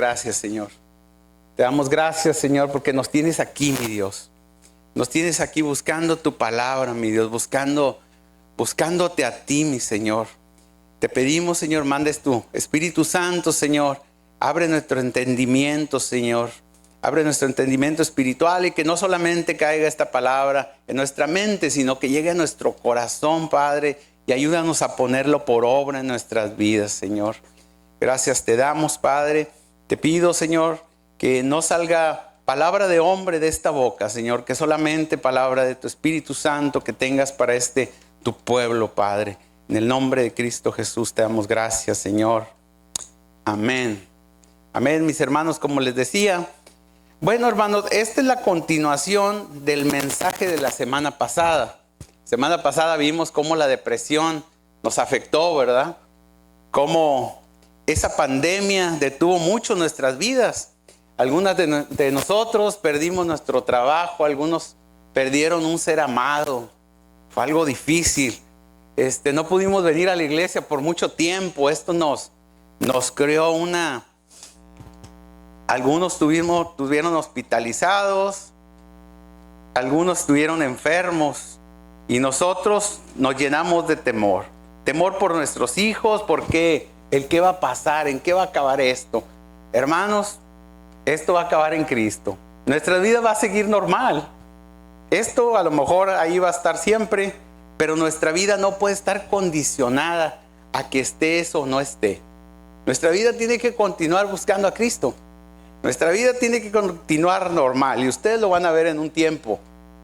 Gracias, Señor. Te damos gracias, Señor, porque nos tienes aquí, mi Dios. Nos tienes aquí buscando tu palabra, mi Dios, buscándote a ti, mi Señor. Te pedimos, Señor, mandes tu Espíritu Santo, Señor. Abre nuestro entendimiento, Señor. Abre nuestro entendimiento espiritual y que no solamente caiga esta palabra en nuestra mente, sino que llegue a nuestro corazón, Padre, y ayúdanos a ponerlo por obra en nuestras vidas, Señor. Gracias te damos, Padre. Te pido, Señor, que no salga palabra de hombre de esta boca, Señor, que solamente palabra de tu Espíritu Santo que tengas para tu pueblo, Padre. En el nombre de Cristo Jesús te damos gracias, Señor. Amén. Amén, mis hermanos, como les decía. Bueno, hermanos, esta es la continuación del mensaje de la semana pasada. Semana pasada vimos cómo la depresión nos afectó, ¿verdad? Cómo esa pandemia detuvo mucho nuestras vidas. Algunas de nosotros perdimos nuestro trabajo, algunos perdieron un ser amado. Fue algo difícil. No pudimos venir a la iglesia por mucho tiempo. Esto nos creó algunos estuvieron hospitalizados, algunos estuvieron enfermos y nosotros nos llenamos de temor. Temor por nuestros hijos, porque ¿qué va a pasar? ¿En qué va a acabar esto? Hermanos, esto va a acabar en Cristo. Nuestra vida va a seguir normal. Esto a lo mejor ahí va a estar siempre, pero nuestra vida no puede estar condicionada a que esté eso o no esté. Nuestra vida tiene que continuar buscando a Cristo. Nuestra vida tiene que continuar normal y ustedes lo van a ver en un tiempo.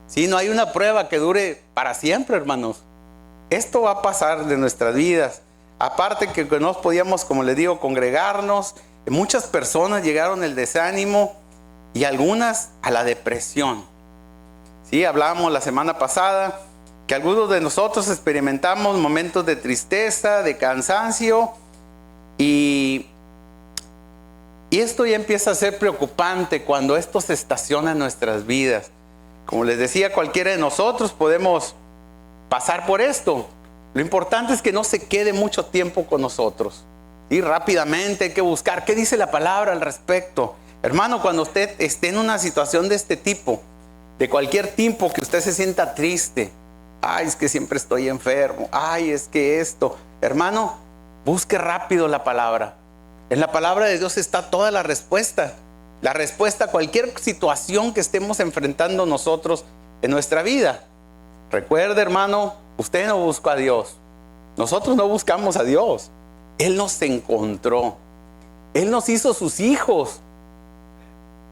¿Sí? No hay una prueba que dure para siempre, hermanos. Esto va a pasar de nuestras vidas. Aparte que no podíamos, como les digo, congregarnos, muchas personas llegaron al desánimo y algunas a la depresión. ¿Sí? Hablábamos la semana pasada que algunos de nosotros experimentamos momentos de tristeza, de cansancio y esto ya empieza a ser preocupante cuando esto se estaciona en nuestras vidas. Como les decía, cualquiera de nosotros podemos pasar por esto. Lo importante es que no se quede mucho tiempo con nosotros. Y rápidamente hay que buscar qué dice la palabra al respecto. Hermano, cuando usted esté en una situación de este tipo, de cualquier tipo que usted se sienta triste, ay, es que siempre estoy enfermo, ay, es que esto, hermano, busque rápido la palabra. En la palabra de Dios está toda la respuesta a cualquier situación que estemos enfrentando nosotros en nuestra vida. Recuerde, hermano, usted no buscó a Dios. Nosotros no buscamos a Dios. Él nos encontró. Él nos hizo sus hijos.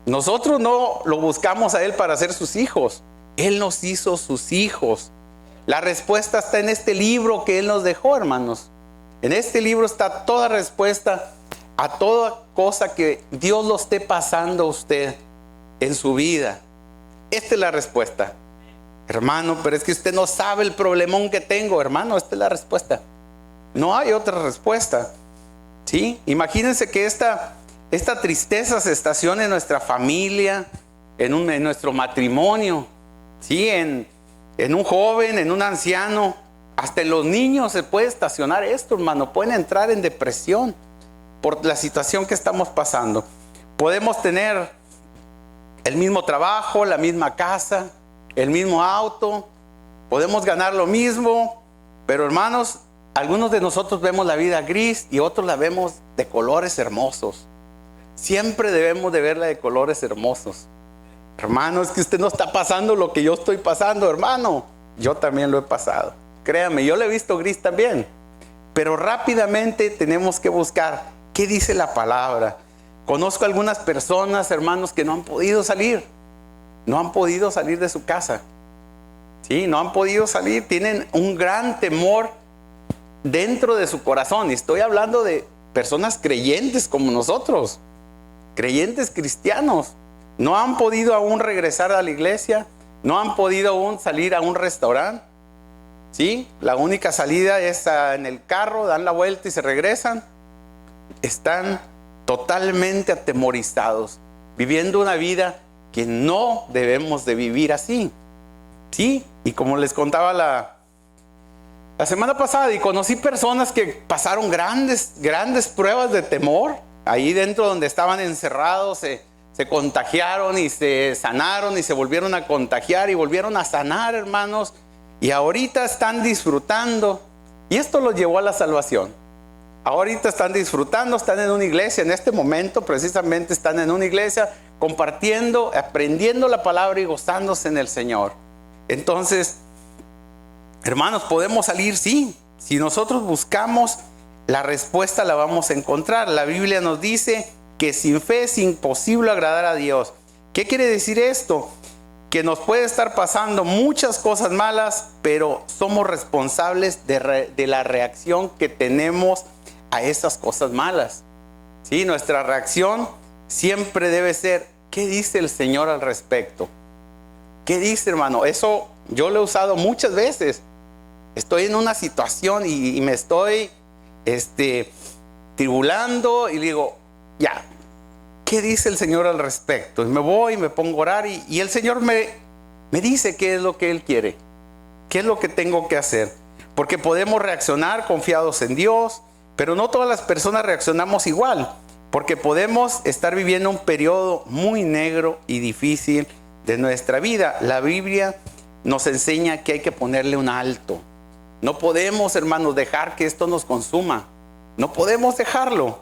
Nosotros no lo buscamos a Él para ser sus hijos. Él nos hizo sus hijos. La respuesta está en este libro que Él nos dejó, hermanos. En este libro está toda respuesta a toda cosa que Dios lo esté pasando a usted en su vida. Esta es la respuesta. Hermano, pero es que usted no sabe el problemón que tengo. Hermano, esta es la respuesta. No hay otra respuesta. ¿Sí? Imagínense que esta tristeza se estaciona en nuestra familia, en nuestro matrimonio, ¿sí? En un joven, en un anciano, hasta en los niños se puede estacionar esto, hermano. Pueden entrar en depresión por la situación que estamos pasando. Podemos tener el mismo trabajo, la misma casa, el mismo auto, podemos ganar lo mismo, pero hermanos, algunos de nosotros vemos la vida gris y otros la vemos de colores hermosos. Siempre debemos de verla de colores hermosos. Hermano, es que usted no está pasando lo que yo estoy pasando, hermano. Yo también lo he pasado. Créame, yo lo he visto gris también. Pero rápidamente tenemos que buscar qué dice la palabra. Conozco algunas personas, hermanos, que no han podido salir. No han podido salir de su casa. Sí, no han podido salir. Tienen un gran temor dentro de su corazón. Y estoy hablando de personas creyentes como nosotros. Creyentes cristianos. No han podido aún regresar a la iglesia. No han podido aún salir a un restaurante. ¿Sí? La única salida es en el carro, dan la vuelta y se regresan. Están totalmente atemorizados, viviendo una vida que no debemos de vivir así. ¿Sí? Y como les contaba la semana pasada, y conocí personas que pasaron grandes pruebas de temor. Ahí dentro donde estaban encerrados se contagiaron y se sanaron y se volvieron a contagiar y volvieron a sanar, hermanos. Y ahorita están disfrutando. Y esto los llevó a la salvación. Ahorita están disfrutando, están en una iglesia. En este momento precisamente están en una iglesia compartiendo, aprendiendo la palabra y gozándose en el Señor. Entonces, hermanos, podemos salir, sí. Si nosotros buscamos, la respuesta la vamos a encontrar. La Biblia nos dice que sin fe es imposible agradar a Dios. ¿Qué quiere decir esto? Que nos puede estar pasando muchas cosas malas, pero somos responsables de la reacción que tenemos a esas cosas malas. ¿Sí? Nuestra reacción siempre debe ser: ¿qué dice el Señor al respecto? ¿Qué dice, hermano? Eso yo lo he usado muchas veces. Estoy en una situación y me estoy tribulando y digo, ya, ¿qué dice el Señor al respecto? Y me voy, me pongo a orar y el Señor me dice qué es lo que Él quiere, qué es lo que tengo que hacer. Porque podemos reaccionar confiados en Dios, pero no todas las personas reaccionamos igual, porque podemos estar viviendo un periodo muy negro y difícil de nuestra vida. La Biblia nos enseña que hay que ponerle un alto. No podemos, hermanos, dejar que esto nos consuma. No podemos dejarlo.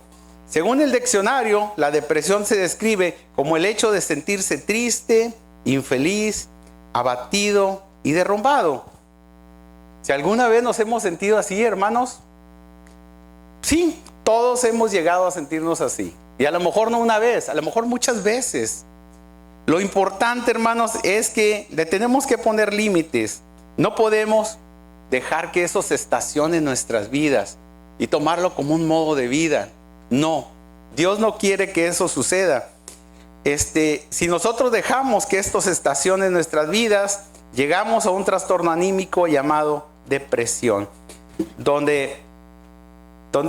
Según el diccionario, la depresión se describe como el hecho de sentirse triste, infeliz, abatido y derrumbado. Si alguna vez nos hemos sentido así, hermanos, sí, todos hemos llegado a sentirnos así. Y a lo mejor no una vez, a lo mejor muchas veces. Lo importante, hermanos, es que le tenemos que poner límites. No podemos dejar que eso se estacione en nuestras vidas y tomarlo como un modo de vida. No, Dios no quiere que eso suceda. Si nosotros dejamos que esto se estacione en nuestras vidas, llegamos a un trastorno anímico llamado depresión, donde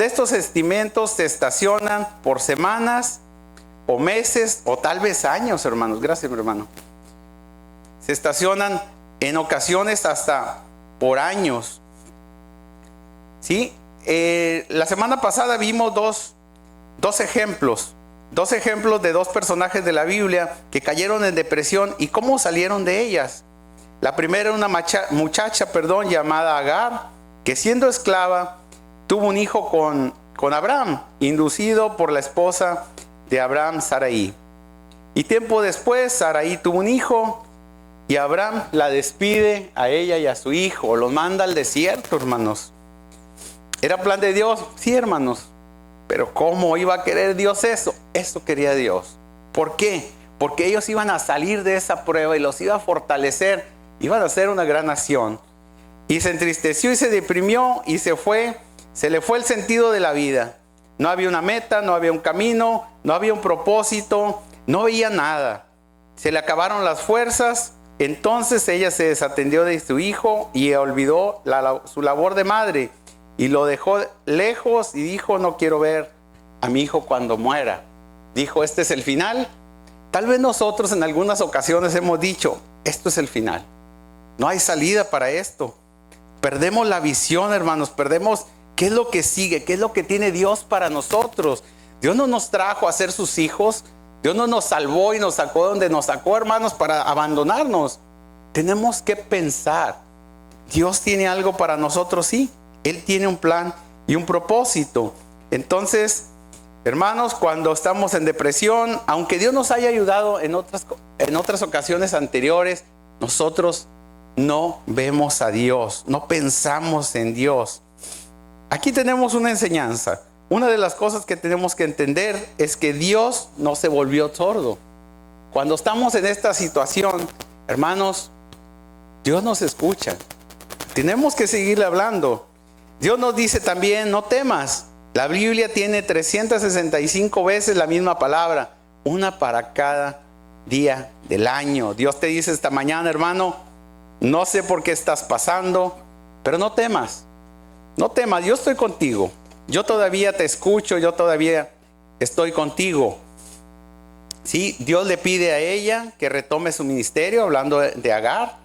estos sentimientos se estacionan por semanas o meses o tal vez años, hermanos. Gracias, mi hermano. Se estacionan en ocasiones hasta por años. ¿Sí? La semana pasada vimos dos ejemplos de dos personajes de la Biblia que cayeron en depresión y cómo salieron de ellas. La primera era una muchacha llamada Agar, que siendo esclava tuvo un hijo con Abraham, inducido por la esposa de Abraham, Sarai. Y tiempo después Sarai tuvo un hijo y Abraham la despide a ella y a su hijo, los manda al desierto, hermanos. ¿Era plan de Dios? Sí, hermanos. Pero ¿cómo iba a querer Dios eso? Eso quería Dios. ¿Por qué? Porque ellos iban a salir de esa prueba y los iba a fortalecer. Iban a ser una gran nación. Y se entristeció y se deprimió y se le fue el sentido de la vida. No había una meta, no había un camino, no había un propósito, no veía nada. Se le acabaron las fuerzas. Entonces ella se desatendió de su hijo y olvidó su labor de madre. Y lo dejó lejos y dijo: no quiero ver a mi hijo cuando muera. Dijo: este es el final. Tal vez nosotros en algunas ocasiones hemos dicho: esto es el final. No hay salida para esto. Perdemos la visión, hermanos. Perdemos qué es lo que sigue, qué es lo que tiene Dios para nosotros. Dios no nos trajo a ser sus hijos. Dios no nos salvó y nos sacó donde nos sacó, hermanos, para abandonarnos. Tenemos que pensar: Dios tiene algo para nosotros, sí. Él tiene un plan y un propósito. Entonces, hermanos, cuando estamos en depresión, aunque Dios nos haya ayudado en otras ocasiones anteriores, nosotros no vemos a Dios, no pensamos en Dios. Aquí tenemos una enseñanza. Una de las cosas que tenemos que entender es que Dios no se volvió sordo. Cuando estamos en esta situación, hermanos, Dios nos escucha. Tenemos que seguirle hablando. Dios nos dice también: no temas. La Biblia tiene 365 veces la misma palabra, una para cada día del año. Dios te dice esta mañana: hermano, no sé por qué estás pasando, pero no temas. No temas, yo estoy contigo. Yo todavía te escucho, yo todavía estoy contigo. Sí, Dios le pide a ella que retome su ministerio, hablando de Agar,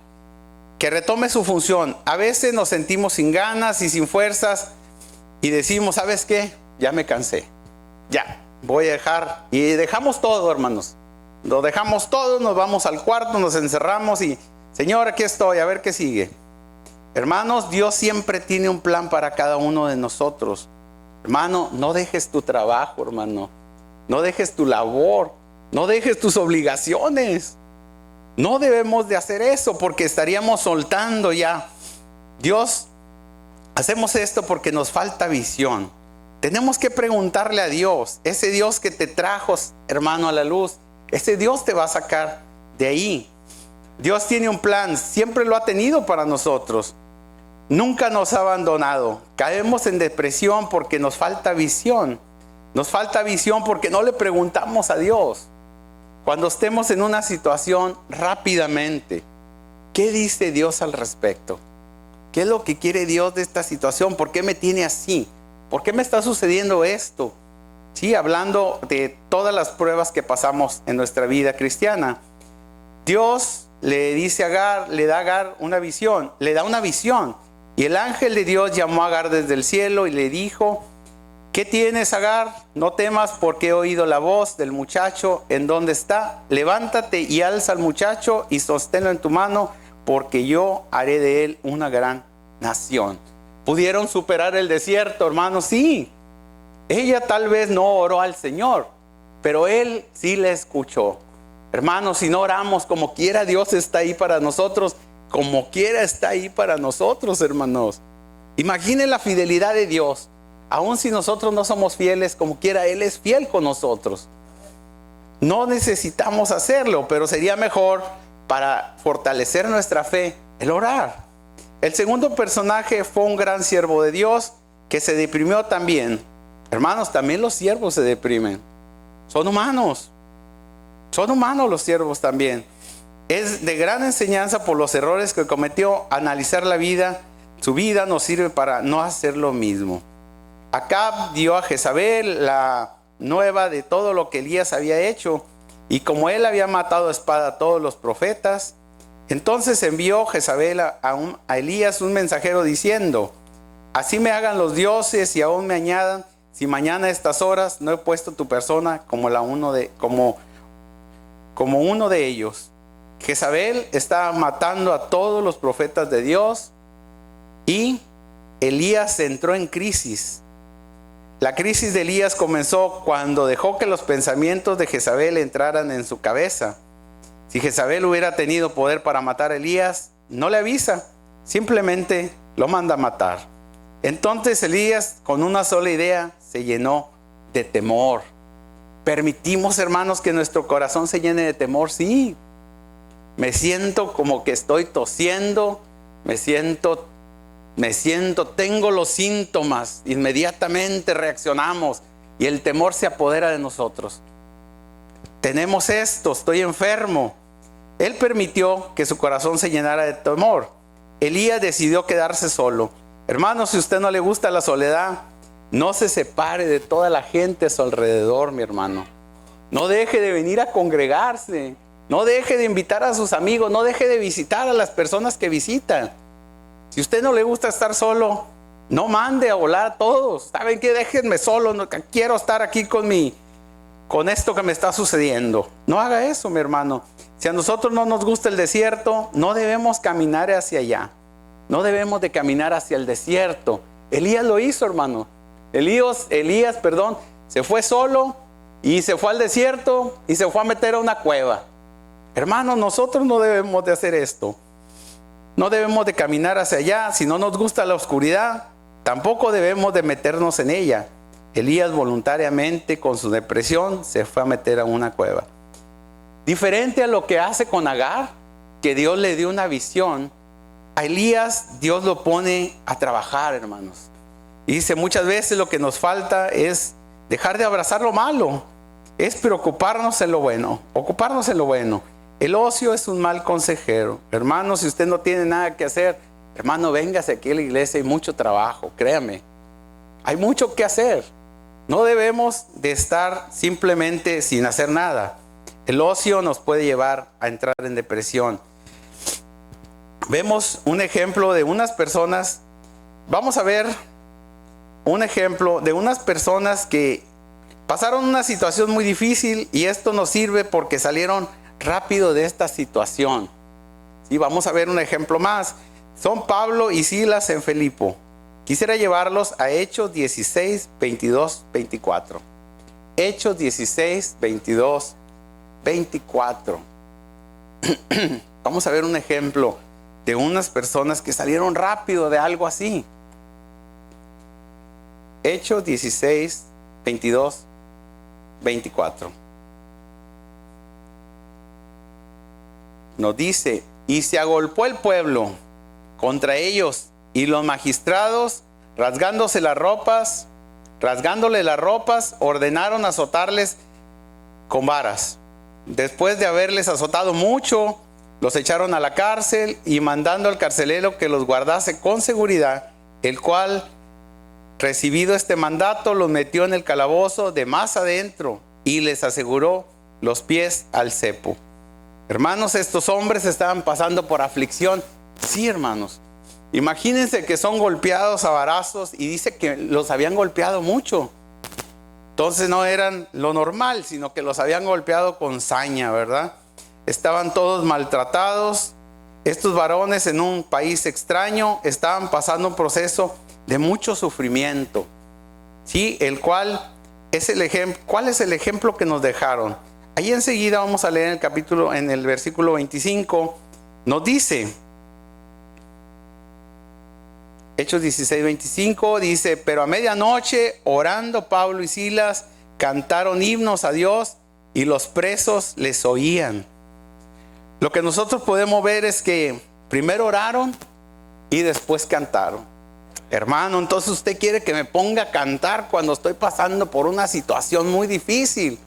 que retome su función. A veces nos sentimos sin ganas y sin fuerzas y decimos: ¿sabes qué? Ya me cansé. Ya, voy a dejar. Y dejamos todo, hermanos. Lo dejamos todo, nos vamos al cuarto, nos encerramos y, Señor, aquí estoy, a ver qué sigue. Hermanos, Dios siempre tiene un plan para cada uno de nosotros. Hermano, no dejes tu trabajo, hermano. No dejes tu labor. No dejes tus obligaciones. No debemos de hacer eso porque estaríamos soltando ya. Dios, hacemos esto porque nos falta visión. Tenemos que preguntarle a Dios, ese Dios que te trajo, hermano, a la luz, ese Dios te va a sacar de ahí. Dios tiene un plan, siempre lo ha tenido para nosotros. Nunca nos ha abandonado. Caemos en depresión porque nos falta visión. Nos falta visión porque no le preguntamos a Dios. Cuando estemos en una situación, rápidamente, ¿qué dice Dios al respecto? ¿Qué es lo que quiere Dios de esta situación? ¿Por qué me tiene así? ¿Por qué me está sucediendo esto? Sí, hablando de todas las pruebas que pasamos en nuestra vida cristiana. Dios le dice a Agar, le da a Agar una visión, le da una visión. Y el ángel de Dios llamó a Agar desde el cielo y le dijo: ¿qué tienes, Agar? No temas, porque he oído la voz del muchacho en donde está. Levántate y alza al muchacho y sosténlo en tu mano, porque yo haré de él una gran nación. ¿Pudieron superar el desierto, hermanos? Sí. Ella tal vez no oró al Señor, pero él sí le escuchó. Hermanos, si no oramos, como quiera Dios está ahí para nosotros. Como quiera está ahí para nosotros, hermanos. Imaginen la fidelidad de Dios. Aun si nosotros no somos fieles, como quiera Él es fiel con nosotros. No necesitamos hacerlo, pero sería mejor para fortalecer nuestra fe el orar. El segundo personaje fue un gran siervo de Dios que se deprimió también. Hermanos, también los siervos se deprimen. Son humanos. Son humanos los siervos también. Es de gran enseñanza por los errores que cometió. Analizar la vida, su vida nos sirve para no hacer lo mismo. Acab dio a Jezabel la nueva de todo lo que Elías había hecho. Y como él había matado a espada a todos los profetas, entonces envió Jezabel a Elías un mensajero diciendo: así me hagan los dioses y aún me añadan, si mañana a estas horas no he puesto tu persona como uno de ellos. Jezabel estaba matando a todos los profetas de Dios y Elías entró en crisis. La crisis de Elías comenzó cuando dejó que los pensamientos de Jezabel entraran en su cabeza. Si Jezabel hubiera tenido poder para matar a Elías, no le avisa, simplemente lo manda a matar. Entonces Elías, con una sola idea, se llenó de temor. ¿Permitimos, hermanos, que nuestro corazón se llene de temor? Sí. Me siento como que estoy tosiendo, tengo los síntomas, inmediatamente reaccionamos y el temor se apodera de nosotros. Tenemos esto, estoy enfermo. Él permitió que su corazón se llenara de temor. Elías decidió quedarse solo. Hermanos, si a usted no le gusta la soledad, no se separe de toda la gente a su alrededor, mi hermano. No deje de venir a congregarse. No deje de invitar a sus amigos. No deje de visitar a las personas que visitan. Si a usted no le gusta estar solo, no mande a volar a todos. ¿Saben qué? Déjenme solo. No quiero estar aquí con esto que me está sucediendo. No haga eso, mi hermano. Si a nosotros no nos gusta el desierto, no debemos caminar hacia allá. No debemos de caminar hacia el desierto. Elías lo hizo, hermano. Elías, se fue solo y se fue al desierto y se fue a meter a una cueva. Hermanos, nosotros no debemos de hacer esto. No debemos de caminar hacia allá. Si no nos gusta la oscuridad, tampoco debemos de meternos en ella. Elías voluntariamente, con su depresión, se fue a meter a una cueva. Diferente a lo que hace con Agar, que Dios le dio una visión, a Elías Dios lo pone a trabajar, hermanos. Y dice, muchas veces lo que nos falta es dejar de abrazar lo malo, es preocuparnos en lo bueno, ocuparnos en lo bueno. El ocio es un mal consejero. Hermano, si usted no tiene nada que hacer, hermano, véngase aquí a la iglesia, hay mucho trabajo, créame. Hay mucho que hacer. No debemos de estar simplemente sin hacer nada. El ocio nos puede llevar a entrar en depresión. Vemos un ejemplo de unas personas. Vamos a ver un ejemplo de unas personas que Pasaron una situación muy difícil y esto nos sirve porque salieron rápido de esta situación. Y vamos a ver un ejemplo más. Son Pablo y Silas en Filipo. Quisiera llevarlos a Hechos 16, 22, 24. Hechos 16, 22, 24. Vamos a ver un ejemplo de unas personas que salieron rápido de algo así. Hechos 16, 22, 24. Nos dice: y se agolpó el pueblo contra ellos, y los magistrados, rasgándole las ropas, ordenaron azotarles con varas. Después de haberles azotado mucho, los echaron a la cárcel, y mandando al carcelero que los guardase con seguridad, el cual, recibido este mandato, los metió en el calabozo de más adentro y les aseguró los pies al cepo. Hermanos, estos hombres estaban pasando por aflicción. Sí, hermanos. Imagínense que son golpeados a varazos y dice que los habían golpeado mucho. Entonces no eran lo normal, sino que los habían golpeado con saña, ¿verdad? Estaban todos maltratados. Estos varones en un país extraño estaban pasando un proceso de mucho sufrimiento. Sí, el cual es el ejemplo. ¿Cuál es el ejemplo que nos dejaron? Ahí enseguida vamos a leer en el versículo 25, nos dice, Hechos 16, 25, dice: pero a medianoche, orando Pablo y Silas, cantaron himnos a Dios y los presos les oían. Lo que nosotros podemos ver es que primero oraron y después cantaron. Hermano, entonces usted quiere que me ponga a cantar cuando estoy pasando por una situación muy difícil.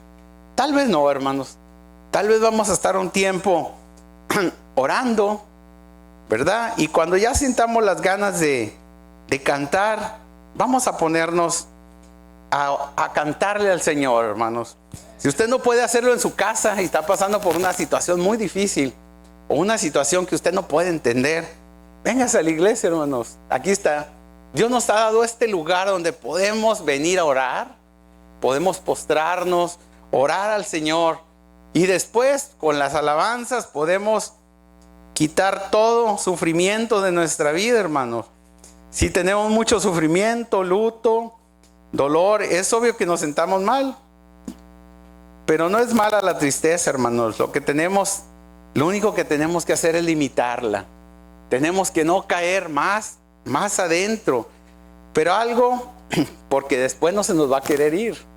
Tal vez no, hermanos. Tal vez vamos a estar un tiempo orando, ¿verdad? Y cuando ya sintamos las ganas de cantar, vamos a ponernos a cantarle al Señor, hermanos. Si usted no puede hacerlo en su casa y está pasando por una situación muy difícil o una situación que usted no puede entender, véngase a la iglesia, hermanos. Aquí está. Dios nos ha dado este lugar donde podemos venir a orar, podemos postrarnos, orar al Señor, y después con las alabanzas podemos quitar todo sufrimiento de nuestra vida, hermanos. Si tenemos mucho sufrimiento, luto, dolor, es obvio que nos sentamos mal, pero no es mala la tristeza, hermanos. Lo único que tenemos que hacer es limitarla. Tenemos que no caer más adentro, pero algo, porque después no se nos va a querer ir.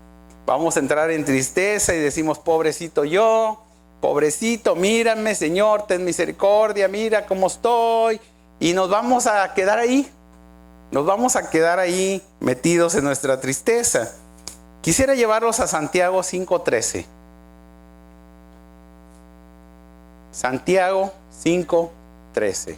Vamos a entrar en tristeza y decimos: pobrecito yo, pobrecito, mírame, Señor, ten misericordia, mira cómo estoy. Y nos vamos a quedar ahí. Nos vamos a quedar ahí metidos en nuestra tristeza. Quisiera llevarlos a Santiago 5:13. Santiago 5:13.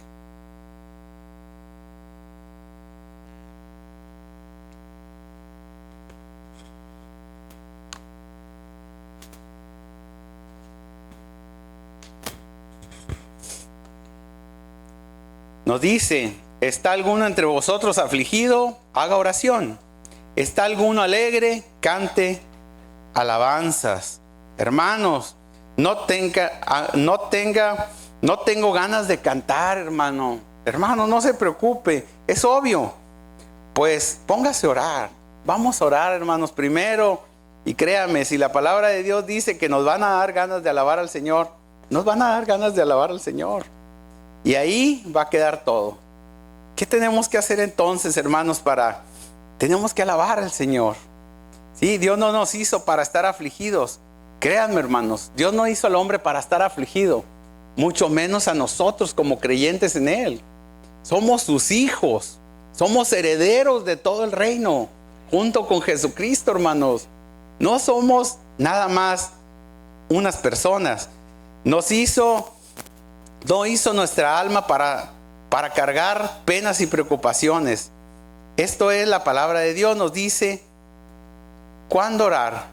Nos dice: ¿está alguno entre vosotros afligido? Haga oración. ¿Está alguno alegre? Cante alabanzas. Hermanos, no tengo ganas de cantar, hermano. Hermano, no se preocupe, es obvio. Pues póngase a orar. Vamos a orar, hermanos, primero. Y créame, si la palabra de Dios dice que nos van a dar ganas de alabar al Señor, nos van a dar ganas de alabar al Señor. Y ahí va a quedar todo. ¿Qué tenemos que hacer entonces, hermanos? Tenemos que alabar al Señor. Sí, Dios no nos hizo para estar afligidos. Créanme, hermanos, Dios no hizo al hombre para estar afligido, mucho menos a nosotros como creyentes en Él. Somos sus hijos, somos herederos de todo el reino, junto con Jesucristo, hermanos. No somos nada más unas personas. No hizo nuestra alma para cargar penas y preocupaciones. Esto es la palabra de Dios. Nos dice cuándo orar,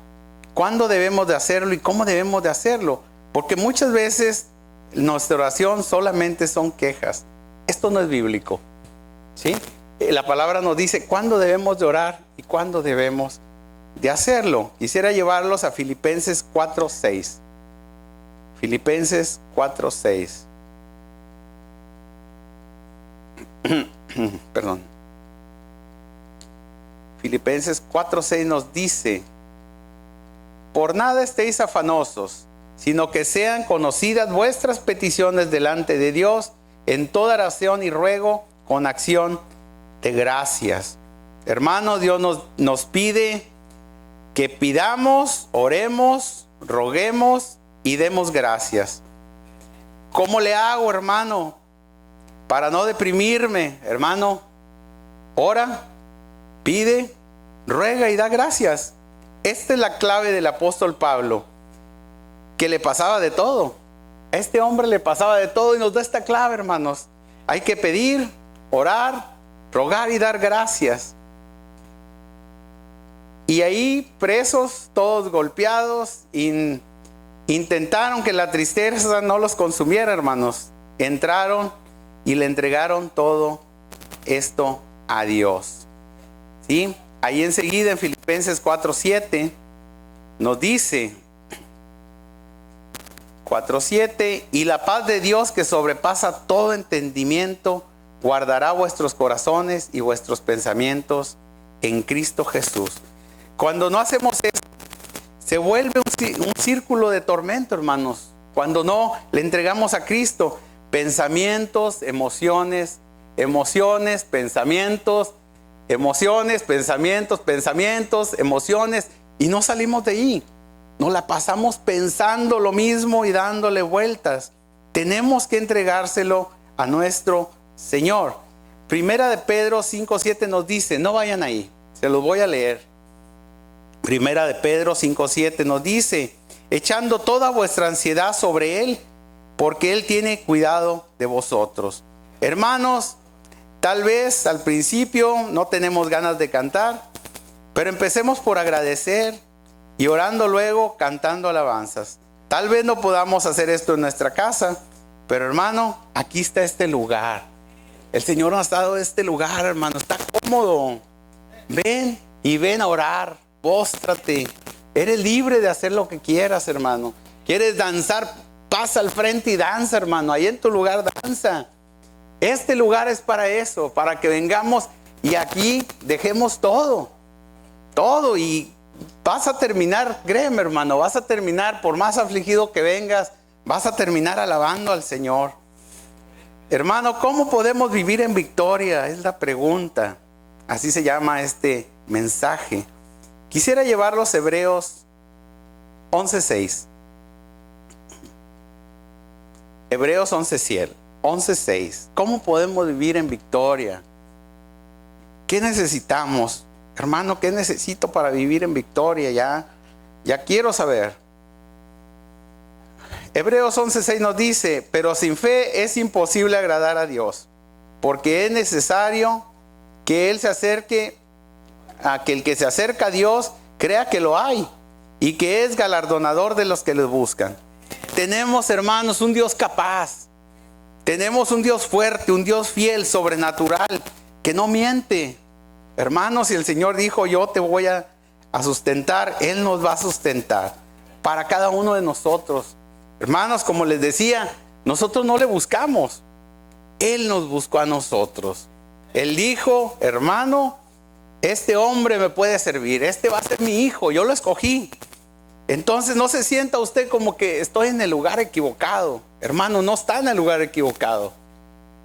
cuándo debemos de hacerlo y cómo debemos de hacerlo. Porque muchas veces nuestra oración solamente son quejas. Esto no es bíblico, ¿sí? La palabra nos dice cuándo debemos de orar y cuándo debemos de hacerlo. Quisiera llevarlos a Filipenses 4:6. Filipenses 4:6. Perdón. Filipenses 4:6 nos dice: por nada estéis afanosos, sino que sean conocidas vuestras peticiones delante de Dios en toda oración y ruego con acción de gracias. Hermano, Dios nos pide que pidamos, oremos, roguemos y demos gracias. ¿Cómo le hago, hermano, para no deprimirme? Hermano, ora, pide, ruega y da gracias. Esta es la clave del apóstol Pablo, que le pasaba de todo. A este hombre le pasaba de todo y nos da esta clave, hermanos. Hay que pedir, orar, rogar y dar gracias. Y ahí presos, todos golpeados, intentaron que la tristeza no los consumiera, hermanos. Entraron y le entregaron todo esto a Dios. ¿Sí? Ahí enseguida en Filipenses 4:7 nos dice, 4:7, y la paz de Dios que sobrepasa todo entendimiento guardará vuestros corazones y vuestros pensamientos en Cristo Jesús. Cuando no hacemos eso, se vuelve un círculo de tormento, hermanos. Cuando no le entregamos a Cristo pensamientos, emociones, pensamientos, emociones, y no salimos de ahí. Nos la pasamos pensando lo mismo y dándole vueltas. Tenemos que entregárselo a nuestro Señor. Primera de Pedro 5:7 nos dice, no vayan ahí, se los voy a leer. Primera de Pedro 5:7 nos dice, echando toda vuestra ansiedad sobre Él, porque Él tiene cuidado de vosotros. Hermanos, tal vez al principio no tenemos ganas de cantar, pero empecemos por agradecer y orando luego, cantando alabanzas. Tal vez no podamos hacer esto en nuestra casa, pero hermano, aquí está este lugar. El Señor nos ha dado este lugar, hermano, está cómodo. Ven y ven a orar, póstrate. Eres libre de hacer lo que quieras, hermano. ¿Quieres danzar? Pasa al frente y danza, hermano. Ahí en tu lugar danza. Este lugar es para eso, para que vengamos y aquí dejemos todo. Todo, y vas a terminar, créeme, hermano, vas a terminar, por más afligido que vengas, vas a terminar alabando al Señor. Hermano, ¿cómo podemos vivir en victoria? Es la pregunta. Así se llama este mensaje. Quisiera llevarlos a Hebreos 11:6. Hebreos 11:6. ¿Cómo podemos vivir en victoria? ¿Qué necesitamos? Hermano, ¿qué necesito para vivir en victoria? Ya quiero saber. Hebreos 11:6 nos dice, pero sin fe es imposible agradar a Dios, porque es necesario que Él se acerque, a que el que se acerca a Dios crea que lo hay y que es galardonador de los que les buscan. Tenemos, hermanos, un Dios capaz. Tenemos un Dios fuerte, un Dios fiel, sobrenatural, que no miente. Hermanos, si el Señor dijo, yo te voy a sustentar, Él nos va a sustentar para cada uno de nosotros. Hermanos, como les decía, nosotros no le buscamos. Él nos buscó a nosotros. Él dijo, hermano, este hombre me puede servir, este va a ser mi hijo, yo lo escogí. Entonces no se sienta usted como que estoy en el lugar equivocado. Hermano, no está en el lugar equivocado.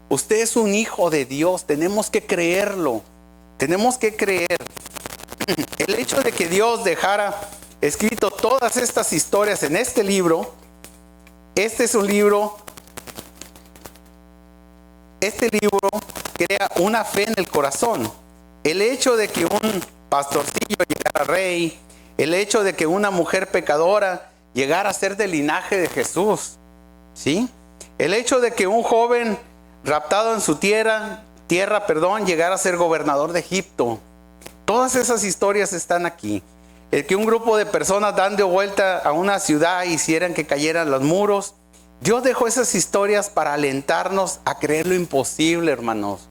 Usted es un hijo de Dios, tenemos que creerlo. Tenemos que creer. El hecho de que Dios dejara escrito todas estas historias en este libro, este es un libro, crea una fe en el corazón. El hecho de que un pastorcillo llegara rey, el hecho de que una mujer pecadora llegara a ser del linaje de Jesús, ¿sí? El hecho de que un joven raptado en su tierra, llegara a ser gobernador de Egipto. Todas esas historias están aquí. El que un grupo de personas dando vuelta a una ciudad hicieran que cayeran los muros. Dios dejó esas historias para alentarnos a creer lo imposible, hermanos.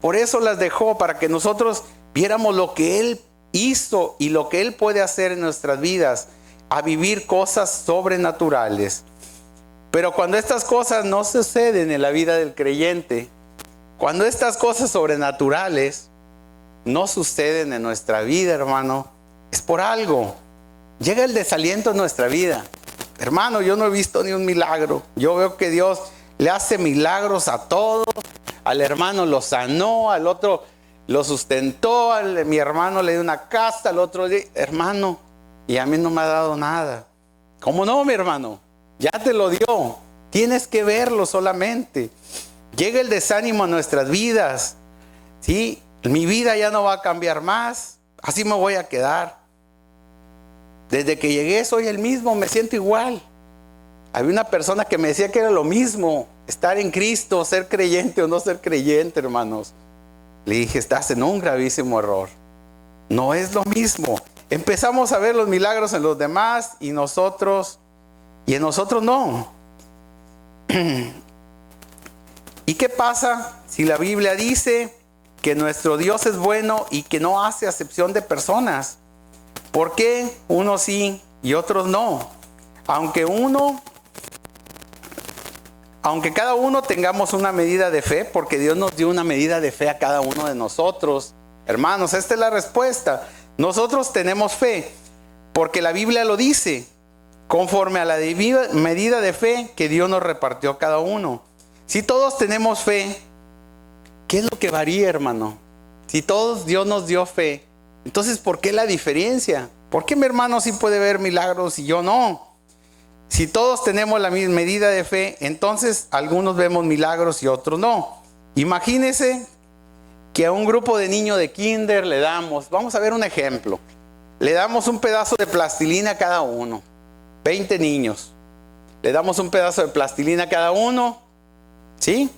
Por eso las dejó, para que nosotros viéramos lo que Él hizo y lo que Él puede hacer en nuestras vidas, a vivir cosas sobrenaturales. Pero cuando estas cosas no suceden en la vida del creyente, cuando estas cosas sobrenaturales no suceden en nuestra vida, hermano, es por algo. Llega el desaliento en nuestra vida. Hermano, yo no he visto ni un milagro. Yo veo que Dios le hace milagros a todos. Al hermano lo sanó, al otro lo sustentó, mi hermano le dio una casa, al otro hermano, y a mí no me ha dado nada. ¿Cómo no, mi hermano? Ya te lo dio. Tienes que verlo solamente. Llega el desánimo a nuestras vidas. ¿Sí? Mi vida ya no va a cambiar más. Así me voy a quedar. Desde que llegué soy el mismo, me siento igual. Había una persona que me decía que era lo mismo, estar en Cristo, ser creyente o no ser creyente, hermanos. Le dije, estás en un gravísimo error. No es lo mismo. Empezamos a ver los milagros en los demás y en nosotros no. ¿Y qué pasa si la Biblia dice que nuestro Dios es bueno y que no hace acepción de personas? ¿Por qué unos sí y otros no? Aunque cada uno tengamos una medida de fe, porque Dios nos dio una medida de fe a cada uno de nosotros. Hermanos, esta es la respuesta. Nosotros tenemos fe, porque la Biblia lo dice, conforme a la medida de fe que Dios nos repartió a cada uno. Si todos tenemos fe, ¿qué es lo que varía, hermano? Si todos Dios nos dio fe, entonces ¿por qué la diferencia? ¿Por qué mi hermano sí puede ver milagros y yo no? Si todos tenemos la misma medida de fe, entonces algunos vemos milagros y otros no. Imagínese que a un grupo de niños de kinder le damos, vamos a ver un ejemplo, le damos un pedazo de plastilina a cada uno, 20 niños, le damos un pedazo de plastilina a cada uno, ¿sí?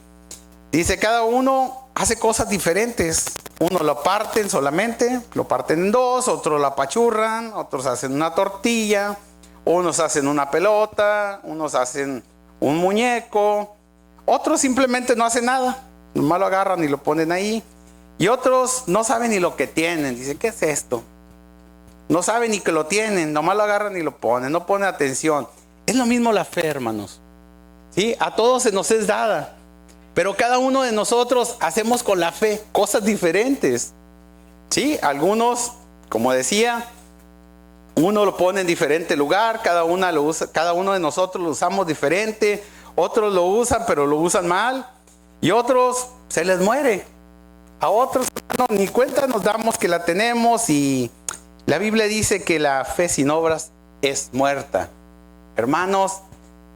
Dice, cada uno hace cosas diferentes. Uno lo parten solamente, lo parten en dos, otros lo apachurran, otros hacen una tortilla, unos hacen una pelota, unos hacen un muñeco, otros simplemente no hacen nada, nomás lo agarran y lo ponen ahí. Y otros no saben ni lo que tienen, dicen, ¿qué es esto? No saben ni que lo tienen, nomás lo agarran y lo ponen, no ponen atención. Es lo mismo la fe, hermanos. ¿Sí? A todos se nos es dada, pero cada uno de nosotros hacemos con la fe cosas diferentes. ¿Sí? Algunos, como decía, uno lo pone en diferente lugar, cada uno de nosotros lo usamos diferente, otros lo usan pero lo usan mal, y otros se les muere. A otros ni cuenta nos damos que la tenemos, y la Biblia dice que la fe sin obras es muerta. Hermanos,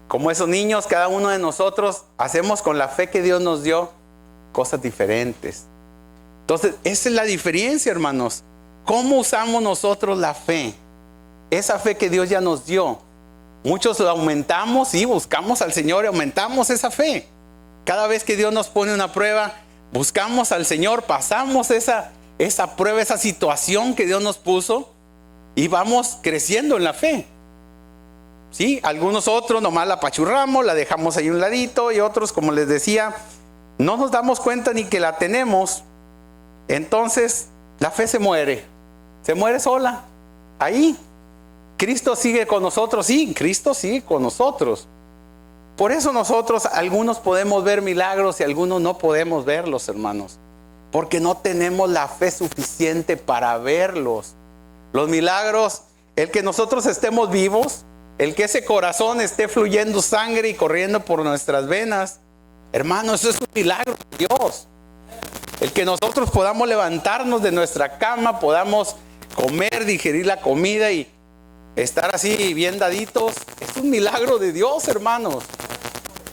como esos niños, cada uno de nosotros hacemos con la fe que Dios nos dio cosas diferentes. Entonces, esa es la diferencia, hermanos. ¿Cómo usamos nosotros la fe? Esa fe que Dios ya nos dio. Muchos la aumentamos y buscamos al Señor y aumentamos esa fe. Cada vez que Dios nos pone una prueba, buscamos al Señor, pasamos esa prueba, esa situación que Dios nos puso, y vamos creciendo en la fe. ¿Sí? Algunos otros nomás la apachurramos, la dejamos ahí un ladito, y otros, como les decía, no nos damos cuenta ni que la tenemos. Entonces la fe se muere sola, ahí. Cristo sigue con nosotros, sí, Cristo sigue con nosotros. Por eso nosotros, algunos podemos ver milagros y algunos no podemos verlos, hermanos, porque no tenemos la fe suficiente para verlos. Los milagros, el que nosotros estemos vivos, el que ese corazón esté fluyendo sangre y corriendo por nuestras venas, hermano, eso es un milagro de Dios. El que nosotros podamos levantarnos de nuestra cama, podamos comer, digerir la comida y estar así bien daditos, es un milagro de Dios, hermanos.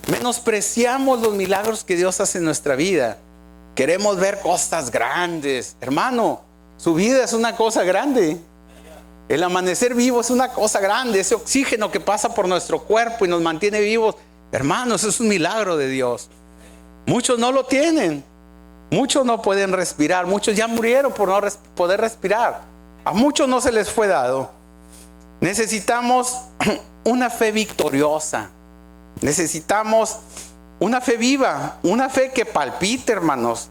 Menospreciamos los milagros que Dios hace en nuestra vida. Queremos ver cosas grandes. Hermano, su vida es una cosa grande. El amanecer vivo es una cosa grande. Ese oxígeno que pasa por nuestro cuerpo y nos mantiene vivos, hermano, eso es un milagro de Dios. Muchos no lo tienen. Muchos no pueden respirar. Muchos ya murieron por no poder respirar. A muchos no se les fue dado. Necesitamos una fe victoriosa. Necesitamos una fe viva, una fe que palpite, hermanos,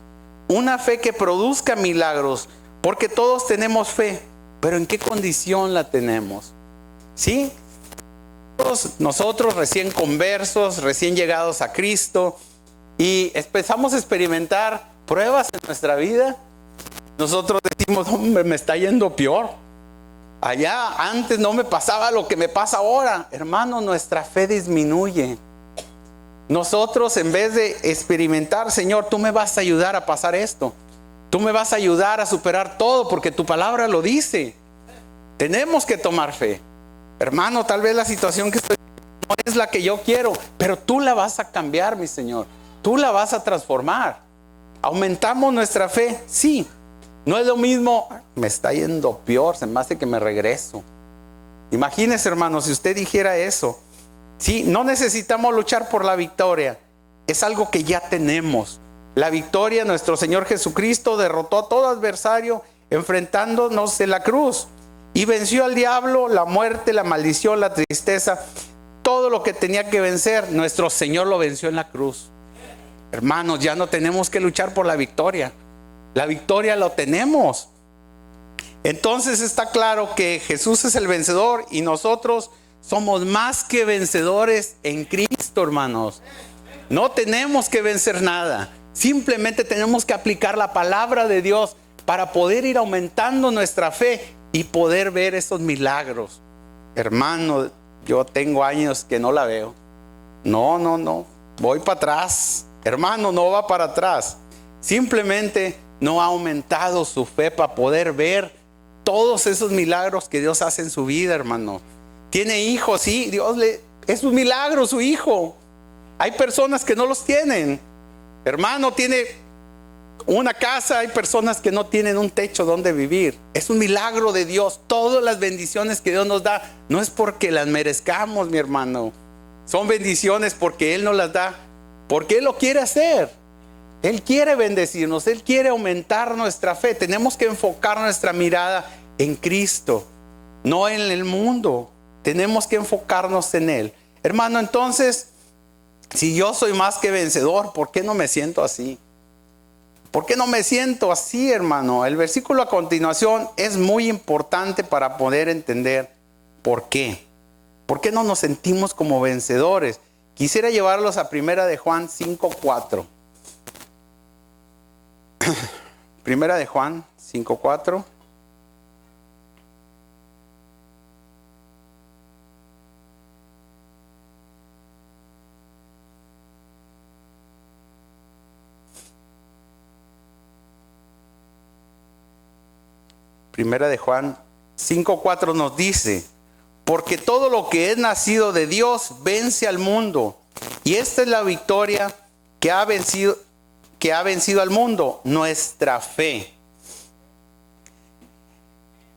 una fe que produzca milagros, Porque todos tenemos fe, pero ¿en qué condición la tenemos? ¿Sí? Todos nosotros recién conversos, recién llegados a Cristo, y empezamos a experimentar pruebas en nuestra vida. Nosotros decimos, hombre, me está yendo peor. Allá antes no me pasaba lo que me pasa ahora. Hermano, nuestra fe disminuye. Nosotros, en vez de experimentar, Señor, tú me vas a ayudar a pasar esto. Tú me vas a ayudar a superar todo porque tu palabra lo dice. Tenemos que tomar fe. Hermano, tal vez la situación que estoy no es la que yo quiero, pero tú la vas a cambiar, mi Señor. Tú la vas a transformar. ¿Aumentamos nuestra fe? Sí. No es lo mismo, me está yendo peor, se me hace que me regreso. Imagínese, hermano, si usted dijera eso. Sí, no necesitamos luchar por la victoria. Es algo que ya tenemos. La victoria, nuestro Señor Jesucristo derrotó a todo adversario enfrentándonos en la cruz. Y venció al diablo, la muerte, la maldición, la tristeza. Todo lo que tenía que vencer, nuestro Señor lo venció en la cruz. Hermanos, ya no tenemos que luchar por la victoria. La victoria lo tenemos. Entonces está claro que Jesús es el vencedor y nosotros somos más que vencedores en Cristo, hermanos. No tenemos que vencer nada. Simplemente tenemos que aplicar la palabra de Dios para poder ir aumentando nuestra fe y poder ver esos milagros. Hermano, yo tengo años que no la veo. No. Voy para atrás. Hermano, no va para atrás. Simplemente no ha aumentado su fe para poder ver todos esos milagros que Dios hace en su vida, hermano. Tiene hijos, sí, es un milagro su hijo. Hay personas que no los tienen. Hermano, tiene una casa, hay personas que no tienen un techo donde vivir. Es un milagro de Dios. Todas las bendiciones que Dios nos da no es porque las merezcamos, mi hermano. Son bendiciones porque Él nos las da, porque Él lo quiere hacer. Él quiere bendecirnos, Él quiere aumentar nuestra fe. Tenemos que enfocar nuestra mirada en Cristo, no en el mundo. Tenemos que enfocarnos en Él. Hermano, entonces, si yo soy más que vencedor, ¿por qué no me siento así? ¿Por qué no me siento así, hermano? El versículo a continuación es muy importante para poder entender por qué. ¿Por qué no nos sentimos como vencedores? Quisiera llevarlos a 1 de Juan 5:4. 1 de Juan 5:4. Primera de Juan 5:4 nos dice: porque todo lo que es nacido de Dios vence al mundo, y esta es la victoria que ha vencido al mundo, nuestra fe.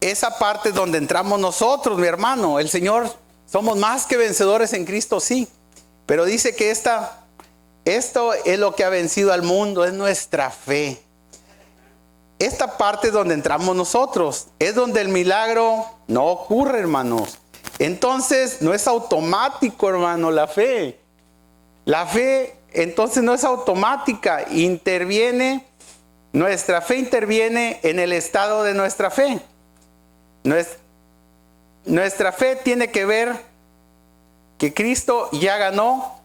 Esa parte donde entramos nosotros, mi hermano, el Señor, somos más que vencedores en Cristo, sí, pero dice que esto es lo que ha vencido al mundo, es nuestra fe. Esta parte donde entramos nosotros es donde el milagro no ocurre, hermanos. Entonces no es automático, hermano, la fe. La fe entonces no es automática, nuestra fe interviene en el estado de nuestra fe. Nuestra fe tiene que ver que Cristo ya ganó.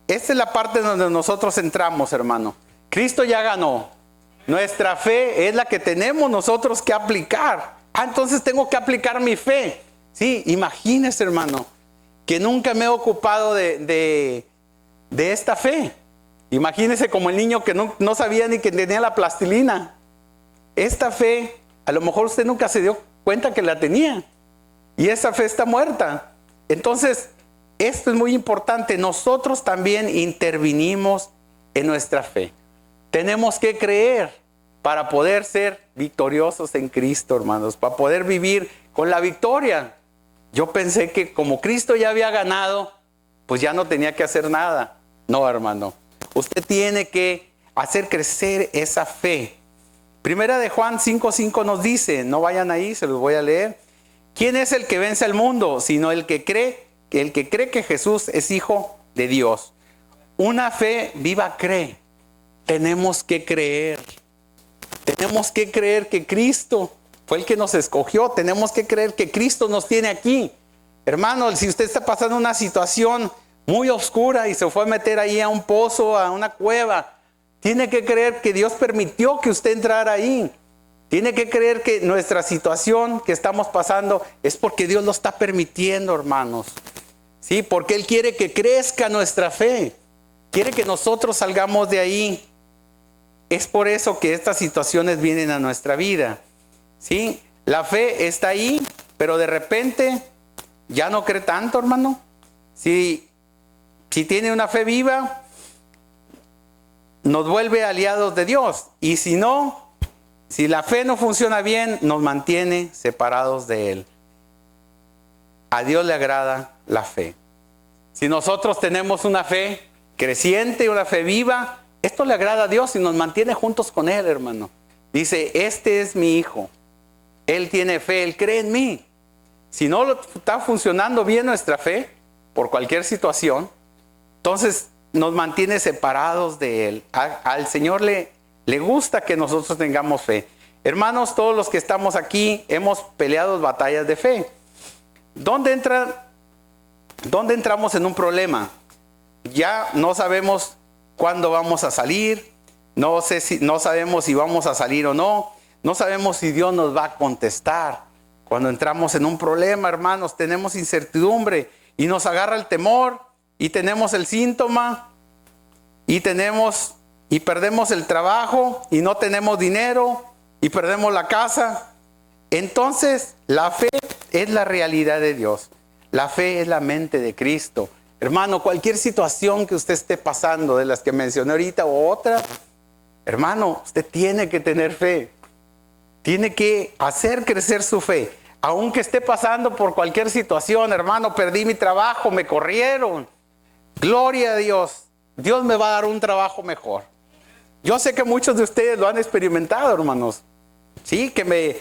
Esta es la parte donde nosotros entramos, hermano. Cristo ya ganó. Nuestra fe es la que tenemos nosotros que aplicar. Entonces tengo que aplicar mi fe. Sí, imagínese, hermano, que nunca me he ocupado de esta fe. Imagínese como el niño que no sabía ni que tenía la plastilina. Esta fe, a lo mejor usted nunca se dio cuenta que la tenía. Y esa fe está muerta. Entonces, esto es muy importante. Nosotros también intervinimos en nuestra fe. Tenemos que creer para poder ser victoriosos en Cristo, hermanos. Para poder vivir con la victoria. Yo pensé que como Cristo ya había ganado, pues ya no tenía que hacer nada. No, hermano. Usted tiene que hacer crecer esa fe. Primera de Juan 5:5 nos dice, no vayan ahí, se los voy a leer. ¿Quién es el que vence al mundo? Sino el que cree que Jesús es Hijo de Dios. Una fe viva cree. tenemos que creer. Tenemos que creer que Cristo fue el que nos escogió. Tenemos que creer que Cristo nos tiene aquí. Hermano, si usted está pasando una situación muy oscura y se fue a meter ahí a un pozo, a una cueva, tiene que creer que Dios permitió que usted entrara ahí. Tiene que creer que nuestra situación que estamos pasando es porque Dios lo está permitiendo, hermanos. Sí, porque Él quiere que crezca nuestra fe. Quiere que nosotros salgamos de ahí. Es por eso que estas situaciones vienen a nuestra vida. ¿Sí? La fe está ahí, pero de repente ya no cree tanto, hermano. Si tiene una fe viva, nos vuelve aliados de Dios. Y si no, si la fe no funciona bien, nos mantiene separados de Él. A Dios le agrada la fe. Si nosotros tenemos una fe creciente, una fe viva, esto le agrada a Dios y nos mantiene juntos con Él, hermano. Dice, este es mi hijo. Él tiene fe, Él cree en mí. Si no está funcionando bien nuestra fe, por cualquier situación, entonces nos mantiene separados de Él. Al Señor le gusta que nosotros tengamos fe. Hermanos, todos los que estamos aquí hemos peleado batallas de fe. ¿Dónde entramos en un problema? Ya no sabemos cuándo vamos a salir, no sabemos si vamos a salir o no, no sabemos si Dios nos va a contestar. Cuando entramos en un problema, hermanos, tenemos incertidumbre y nos agarra el temor y tenemos el síntoma y perdemos el trabajo y no tenemos dinero y perdemos la casa. Entonces, la fe es la realidad de Dios. La fe es la mente de Cristo. Hermano, cualquier situación que usted esté pasando, de las que mencioné ahorita o otra, hermano, usted tiene que tener fe. Tiene que hacer crecer su fe. Aunque esté pasando por cualquier situación, hermano, perdí mi trabajo, me corrieron. Gloria a Dios. Dios me va a dar un trabajo mejor. Yo sé que muchos de ustedes lo han experimentado, hermanos. Sí, que me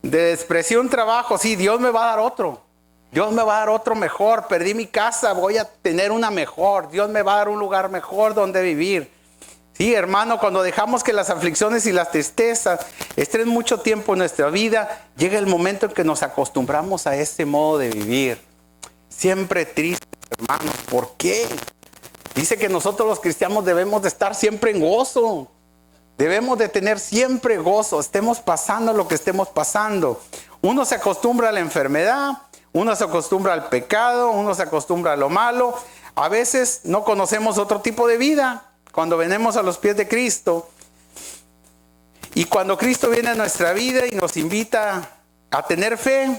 desprecié un trabajo. Sí, Dios me va a dar otro. Dios me va a dar otro mejor. Perdí mi casa, voy a tener una mejor. Dios me va a dar un lugar mejor donde vivir. Sí, hermano, cuando dejamos que las aflicciones y las tristezas estén mucho tiempo en nuestra vida, llega el momento en que nos acostumbramos a ese modo de vivir. Siempre tristes, hermanos. ¿Por qué? Dice que nosotros los cristianos debemos de estar siempre en gozo. Debemos de tener siempre gozo. Estemos pasando lo que estemos pasando. Uno se acostumbra a la enfermedad. Uno se acostumbra al pecado, uno se acostumbra a lo malo. A veces no conocemos otro tipo de vida cuando venimos a los pies de Cristo. Y cuando Cristo viene a nuestra vida y nos invita a tener fe,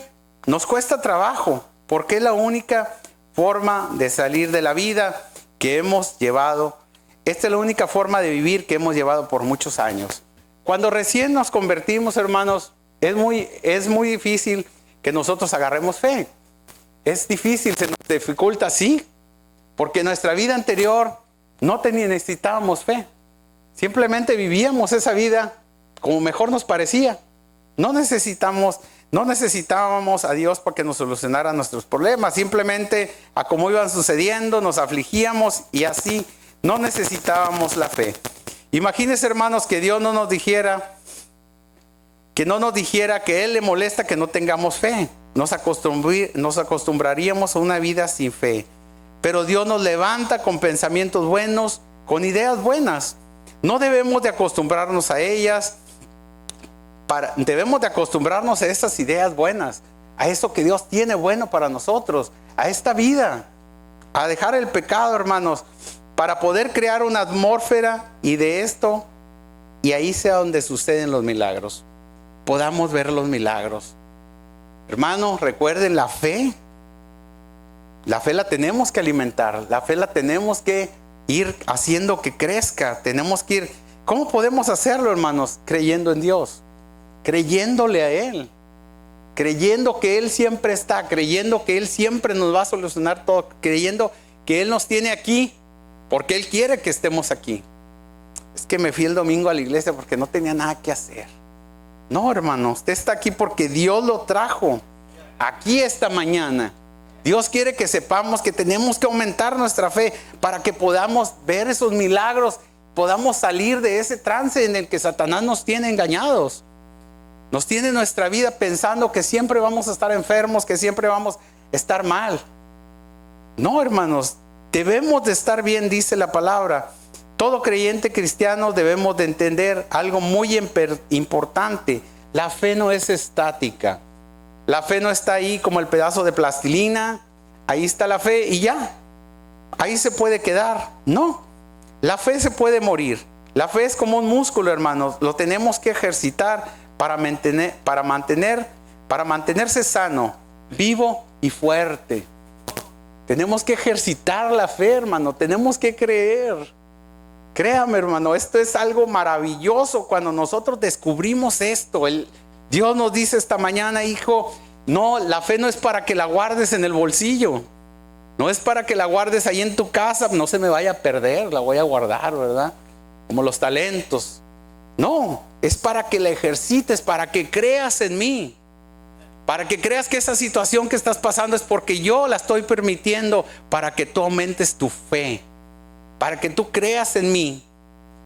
nos cuesta trabajo, porque es la única forma de salir de la vida que hemos llevado. Esta es la única forma de vivir que hemos llevado por muchos años. Cuando recién nos convertimos, hermanos, es muy difícil que nosotros agarremos fe. Es difícil, se nos dificulta, sí, porque en nuestra vida anterior no necesitábamos fe. Simplemente vivíamos esa vida como mejor nos parecía. No necesitábamos a Dios para que nos solucionara nuestros problemas. Simplemente a como iban sucediendo, nos afligíamos y así no necesitábamos la fe. Imagínense, hermanos, que Dios no nos dijera que Él le molesta que no tengamos fe. Nos acostumbraríamos a una vida sin fe. Pero Dios nos levanta con pensamientos buenos, con ideas buenas. No debemos de acostumbrarnos a ellas. Debemos de acostumbrarnos a estas ideas buenas, a eso que Dios tiene bueno para nosotros, a esta vida, a dejar el pecado, hermanos, para poder crear una atmósfera y de esto, y ahí sea donde suceden los milagros. Podamos ver los milagros. Hermanos, recuerden la fe. La fe la tenemos que alimentar. La fe la tenemos que ir haciendo que crezca. Tenemos que ir. ¿Cómo podemos hacerlo, hermanos? Creyendo en Dios. Creyéndole a Él. Creyendo que Él siempre está. Creyendo que Él siempre nos va a solucionar todo. Creyendo que Él nos tiene aquí porque Él quiere que estemos aquí. Es que me fui el domingo a la iglesia porque no tenía nada que hacer. No, hermano, usted está aquí porque Dios lo trajo aquí esta mañana. Dios quiere que sepamos que tenemos que aumentar nuestra fe para que podamos ver esos milagros podamos salir de ese trance en el que Satanás nos tiene engañados. Nos tiene nuestra vida pensando que siempre vamos a estar enfermos, que siempre vamos a estar mal. No, hermanos, debemos de estar bien, dice la palabra. Todo creyente cristiano debemos de entender algo muy importante. La fe no es estática. La fe no está ahí como el pedazo de plastilina. Ahí está la fe y ya. Ahí se puede quedar. No, la fe se puede morir. La fe es como un músculo, hermanos. Lo tenemos que ejercitar para mantenerse sano, vivo y fuerte. Tenemos que ejercitar la fe, hermano. Tenemos que creer. Créame, hermano, esto es algo maravilloso cuando nosotros descubrimos esto. Dios nos dice esta mañana, hijo, no, la fe no es para que la guardes en el bolsillo. No es para que la guardes ahí en tu casa, no se me vaya a perder, la voy a guardar, ¿verdad? Como los talentos. No, es para que la ejercites, para que creas en mí. Para que creas que esa situación que estás pasando es porque yo la estoy permitiendo, para que tú aumentes tu fe, para que tú creas en mí.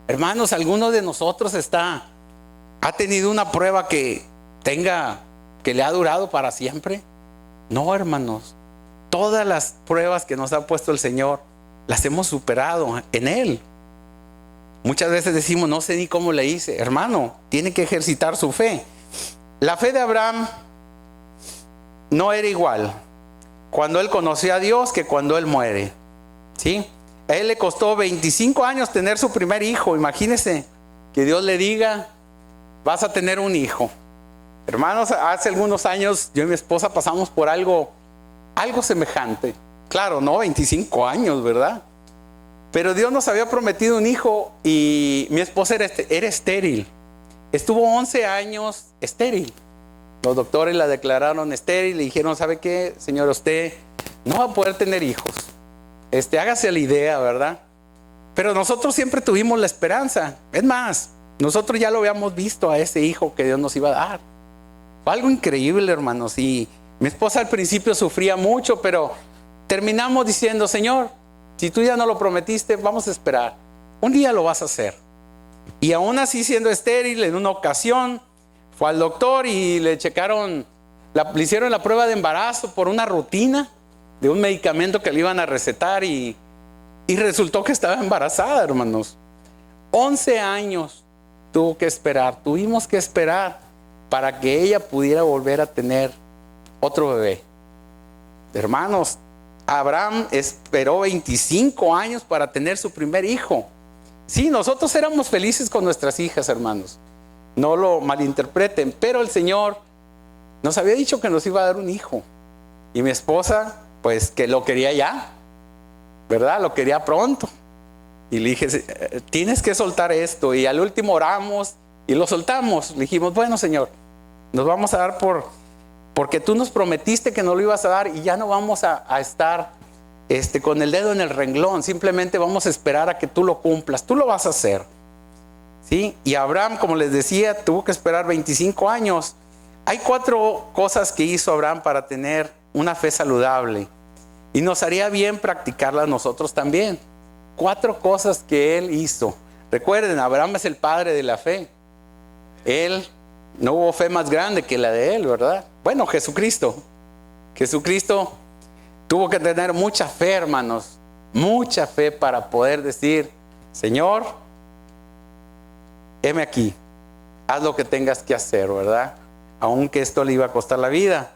Hermanos, ¿alguno de nosotros ha tenido una prueba que le ha durado para siempre? No, hermanos. Todas las pruebas que nos ha puesto el Señor las hemos superado en Él. Muchas veces decimos, no sé ni cómo le hice. Hermano, tiene que ejercitar su fe. La fe de Abraham no era igual cuando él conoció a Dios que cuando él muere. ¿Sí? A él le costó 25 años tener su primer hijo. Imagínense que Dios le diga, vas a tener un hijo. Hermanos, hace algunos años yo y mi esposa pasamos por algo semejante. Claro, no 25 años, ¿verdad? Pero Dios nos había prometido un hijo y mi esposa era estéril. Estuvo 11 años estéril. Los doctores la declararon estéril. Le dijeron, ¿sabe qué, señor? Usted no va a poder tener hijos. Hágase la idea, ¿verdad? Pero nosotros siempre tuvimos la esperanza. Es más, nosotros ya lo habíamos visto a ese hijo que Dios nos iba a dar. Fue algo increíble, hermanos. Y mi esposa al principio sufría mucho, pero terminamos diciendo, Señor, si tú ya no lo prometiste, vamos a esperar. Un día lo vas a hacer. Y aún así, siendo estéril, en una ocasión fue al doctor y le checaron, le hicieron la prueba de embarazo por una rutina de un medicamento que le iban a recetar y resultó que estaba embarazada, hermanos. 11 años tuvimos que esperar para que ella pudiera volver a tener otro bebé. Hermanos, Abraham esperó 25 años para tener su primer hijo. Sí, nosotros éramos felices con nuestras hijas, hermanos. No lo malinterpreten, pero el Señor nos había dicho que nos iba a dar un hijo. Y mi esposa, pues que lo quería ya, ¿verdad? Lo quería pronto. Y le dije, tienes que soltar esto. Y al último oramos y lo soltamos. Le dijimos, bueno, Señor, nos vamos a dar porque tú nos prometiste que no lo ibas a dar y ya no vamos a estar con el dedo en el renglón. Simplemente vamos a esperar a que tú lo cumplas. Tú lo vas a hacer. ¿Sí? Y Abraham, como les decía, tuvo que esperar 25 años. Hay 4 cosas que hizo Abraham para tener una fe saludable. Y nos haría bien practicarlas nosotros también. 4 cosas que él hizo. Recuerden, Abraham es el padre de la fe. No hubo fe más grande que la de él, ¿verdad? Bueno, Jesucristo tuvo que tener mucha fe, hermanos. Mucha fe para poder decir, Señor, heme aquí, haz lo que tengas que hacer, ¿verdad? Aunque esto le iba a costar la vida.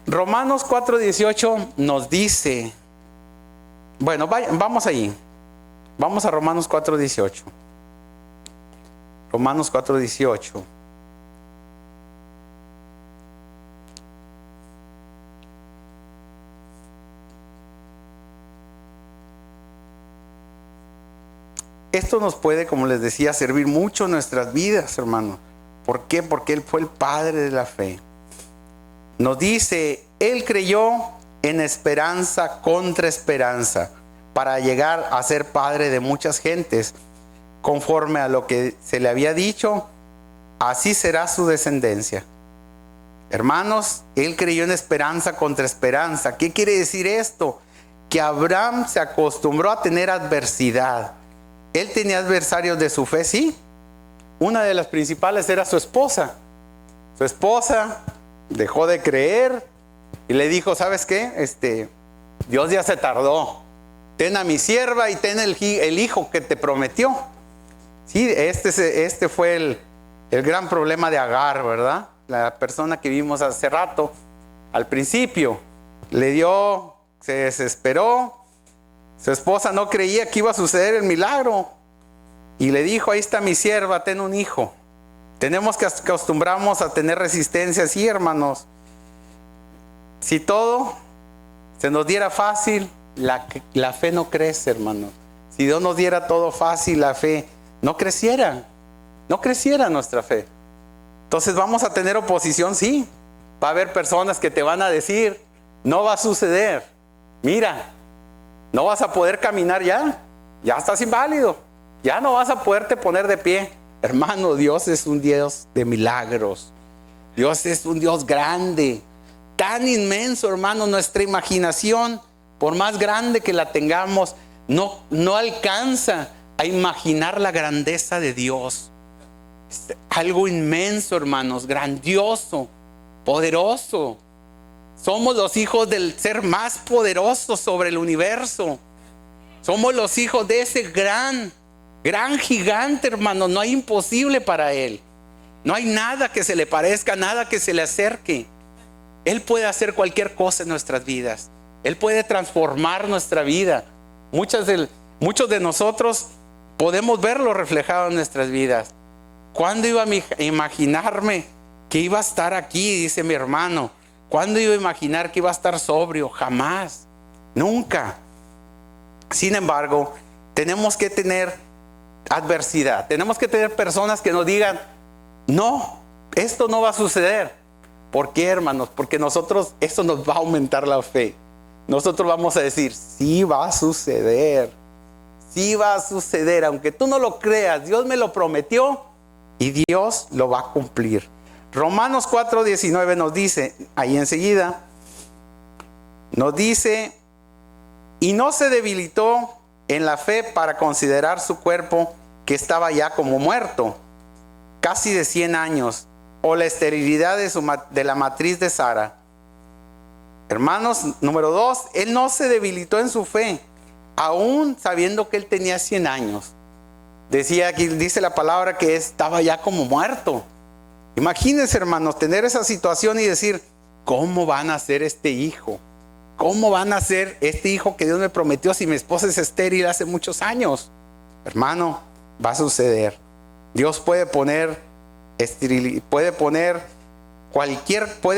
Romanos 4:18 nos dice, bueno, vamos allí. Vamos a Romanos 4:18. Romanos 4:18. Esto nos puede, como les decía, servir mucho en nuestras vidas, hermano. ¿Por qué? Porque Él fue el padre de la fe. Nos dice, Él creyó en esperanza contra esperanza, para llegar a ser padre de muchas gentes, conforme a lo que se le había dicho, así será su descendencia. Hermanos, Él creyó en esperanza contra esperanza. ¿Qué quiere decir esto? Que Abraham se acostumbró a tener adversidad. él tenía adversarios de su fe, sí. Una de las principales era su esposa. Su esposa dejó de creer y le dijo, ¿sabes qué? Dios ya se tardó. Ten a mi sierva y ten el hijo que te prometió. Sí, este fue el gran problema de Agar, ¿verdad? La persona que vimos hace rato. Al principio se desesperó. Su esposa no creía que iba a suceder el milagro. Y le dijo, ahí está mi sierva, ten un hijo. Tenemos que acostumbrarnos a tener resistencia, sí, hermanos. Si todo se nos diera fácil, la fe no crece, hermanos. Si Dios nos diera todo fácil, la fe no creciera nuestra fe. Entonces vamos a tener oposición, sí. Va a haber personas que te van a decir, no va a suceder. Mira, no vas a poder caminar ya estás inválido, ya no vas a poderte poner de pie. Hermano, Dios es un Dios de milagros. Dios es un Dios grande, tan inmenso, hermano. Nuestra imaginación, por más grande que la tengamos, no alcanza a imaginar la grandeza de Dios. Es algo inmenso, hermanos, grandioso, poderoso. Somos los hijos del ser más poderoso sobre el universo. Somos los hijos de ese gran gigante, hermano. No hay imposible para Él. No hay nada que se le parezca, nada que se le acerque. Él puede hacer cualquier cosa en nuestras vidas. Él puede transformar nuestra vida. Muchos de nosotros podemos verlo reflejado en nuestras vidas. ¿Cuándo iba a imaginarme que iba a estar aquí? Dice mi hermano. ¿Cuándo iba a imaginar que iba a estar sobrio? Jamás, nunca. Sin embargo, tenemos que tener adversidad. Tenemos que tener personas que nos digan, no, esto no va a suceder. ¿Por qué, hermanos? Porque eso nos va a aumentar la fe. Nosotros vamos a decir, sí va a suceder. Sí va a suceder. Aunque tú no lo creas, Dios me lo prometió y Dios lo va a cumplir. Romanos 4:19 nos dice, ahí enseguida, nos dice, y no se debilitó en la fe para considerar su cuerpo que estaba ya como muerto, casi de 100 años, o la esterilidad de la matriz de Sara. Hermanos, número 2, él no se debilitó en su fe, aún sabiendo que él tenía 100 años. Decía aquí, dice la palabra que estaba ya como muerto. Imagínense, hermanos, tener esa situación y decir, ¿cómo van a ser este hijo? ¿Cómo van a ser este hijo que Dios me prometió si mi esposa es estéril hace muchos años? Hermano, va a suceder. Dios puede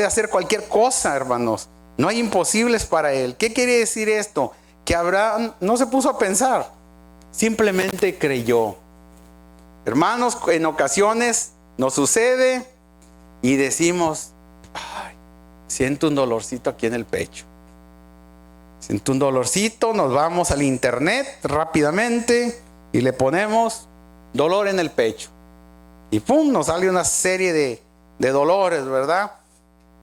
hacer cualquier cosa, hermanos. No hay imposibles para Él. ¿Qué quiere decir esto? Que Abraham no se puso a pensar, simplemente creyó. Hermanos, en ocasiones nos sucede y decimos, ay, siento un dolorcito aquí en el pecho. Siento un dolorcito, nos vamos al internet rápidamente y le ponemos dolor en el pecho. Y pum, nos sale una serie de dolores, ¿verdad?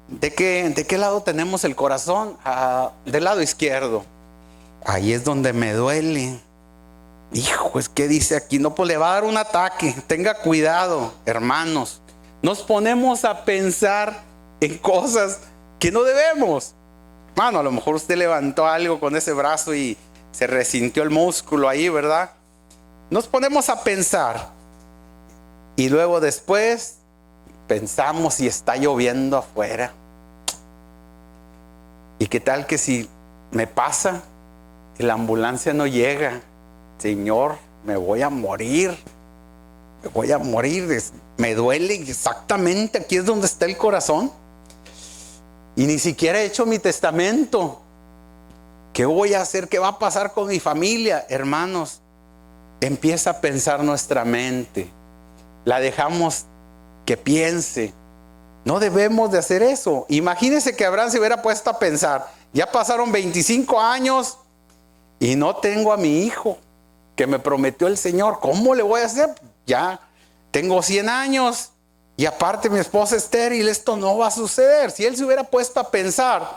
¿De qué lado tenemos el corazón? Del lado izquierdo. Ahí es donde me duele. Hijo, es que dice aquí, no, pues le va a dar un ataque. Tenga cuidado, hermanos. Nos ponemos a pensar en cosas que no debemos. Hermano, a lo mejor usted levantó algo con ese brazo y se resintió el músculo ahí, ¿verdad? Nos ponemos a pensar. Y luego después pensamos si está lloviendo afuera. ¿Y qué tal que si me pasa y la ambulancia no llega? Señor, me voy a morir. Me duele exactamente aquí es donde está el corazón. Y ni siquiera he hecho mi testamento. ¿Qué voy a hacer? ¿Qué va a pasar con mi familia? Hermanos, empieza a pensar nuestra mente. La dejamos que piense. No debemos de hacer eso. Imagínense que Abraham se hubiera puesto a pensar, ya pasaron 25 años y no tengo a mi hijo que me prometió el Señor. ¿Cómo le voy a hacer? Ya tengo 100 años y aparte mi esposa es estéril, esto no va a suceder. Si él se hubiera puesto a pensar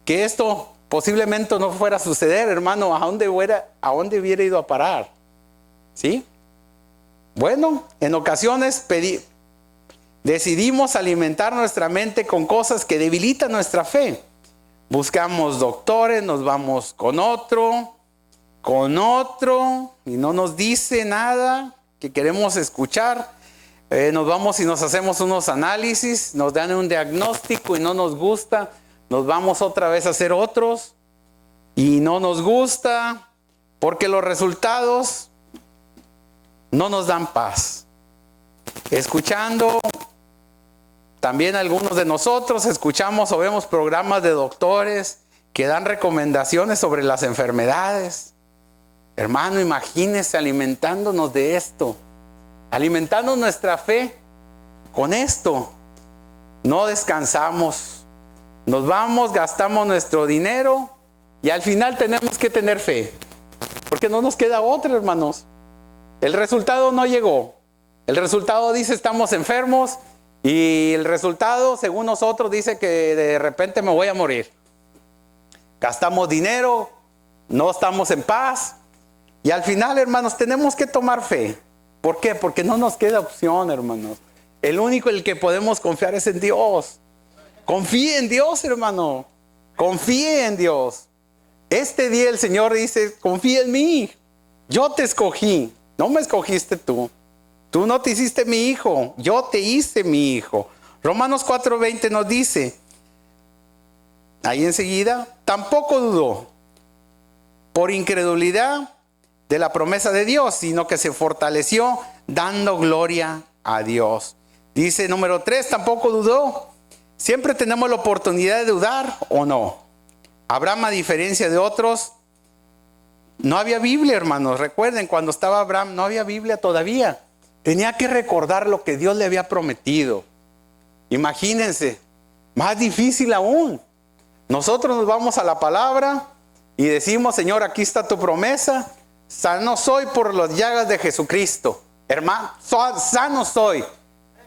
que esto posiblemente no fuera a suceder, hermano, ¿a dónde hubiera ido a parar? ¿Sí? Bueno, en ocasiones decidimos alimentar nuestra mente con cosas que debilitan nuestra fe. Buscamos doctores, nos vamos con otro, y no nos dice nada que queremos escuchar. Nos vamos y nos hacemos unos análisis, nos dan un diagnóstico y no nos gusta. Nos vamos otra vez a hacer otros y no nos gusta porque los resultados no nos dan paz. Escuchando, también algunos de nosotros escuchamos o vemos programas de doctores que dan recomendaciones sobre las enfermedades. Hermano, imagínese alimentándonos de esto, alimentando nuestra fe con esto. No descansamos, nos vamos, gastamos nuestro dinero y al final tenemos que tener fe, porque no nos queda otra, hermanos. El resultado no llegó. El resultado dice estamos enfermos y el resultado, según nosotros, dice que de repente me voy a morir. Gastamos dinero, no estamos en paz y al final, hermanos, tenemos que tomar fe. ¿Por qué? Porque no nos queda opción, hermanos. El único en el que podemos confiar es en Dios. Confíe en Dios, hermano. Confíe en Dios. Este día el Señor dice, confía en mí. Yo te escogí. No me escogiste tú. Tú no te hiciste mi hijo. Yo te hice mi hijo. Romanos 4:20 nos dice, ahí enseguida, tampoco dudó por incredulidad de la promesa de Dios, sino que se fortaleció dando gloria a Dios. Dice número 3, tampoco dudó. Siempre tenemos la oportunidad de dudar o no. Abraham, a diferencia de otros, no había Biblia, hermanos. Recuerden, cuando estaba Abraham no había Biblia todavía. Tenía que recordar lo que Dios le había prometido. Imagínense, más difícil aún. Nosotros nos vamos a la palabra y decimos, Señor, aquí está tu promesa. Sano soy por las llagas de Jesucristo. Hermano, sano soy.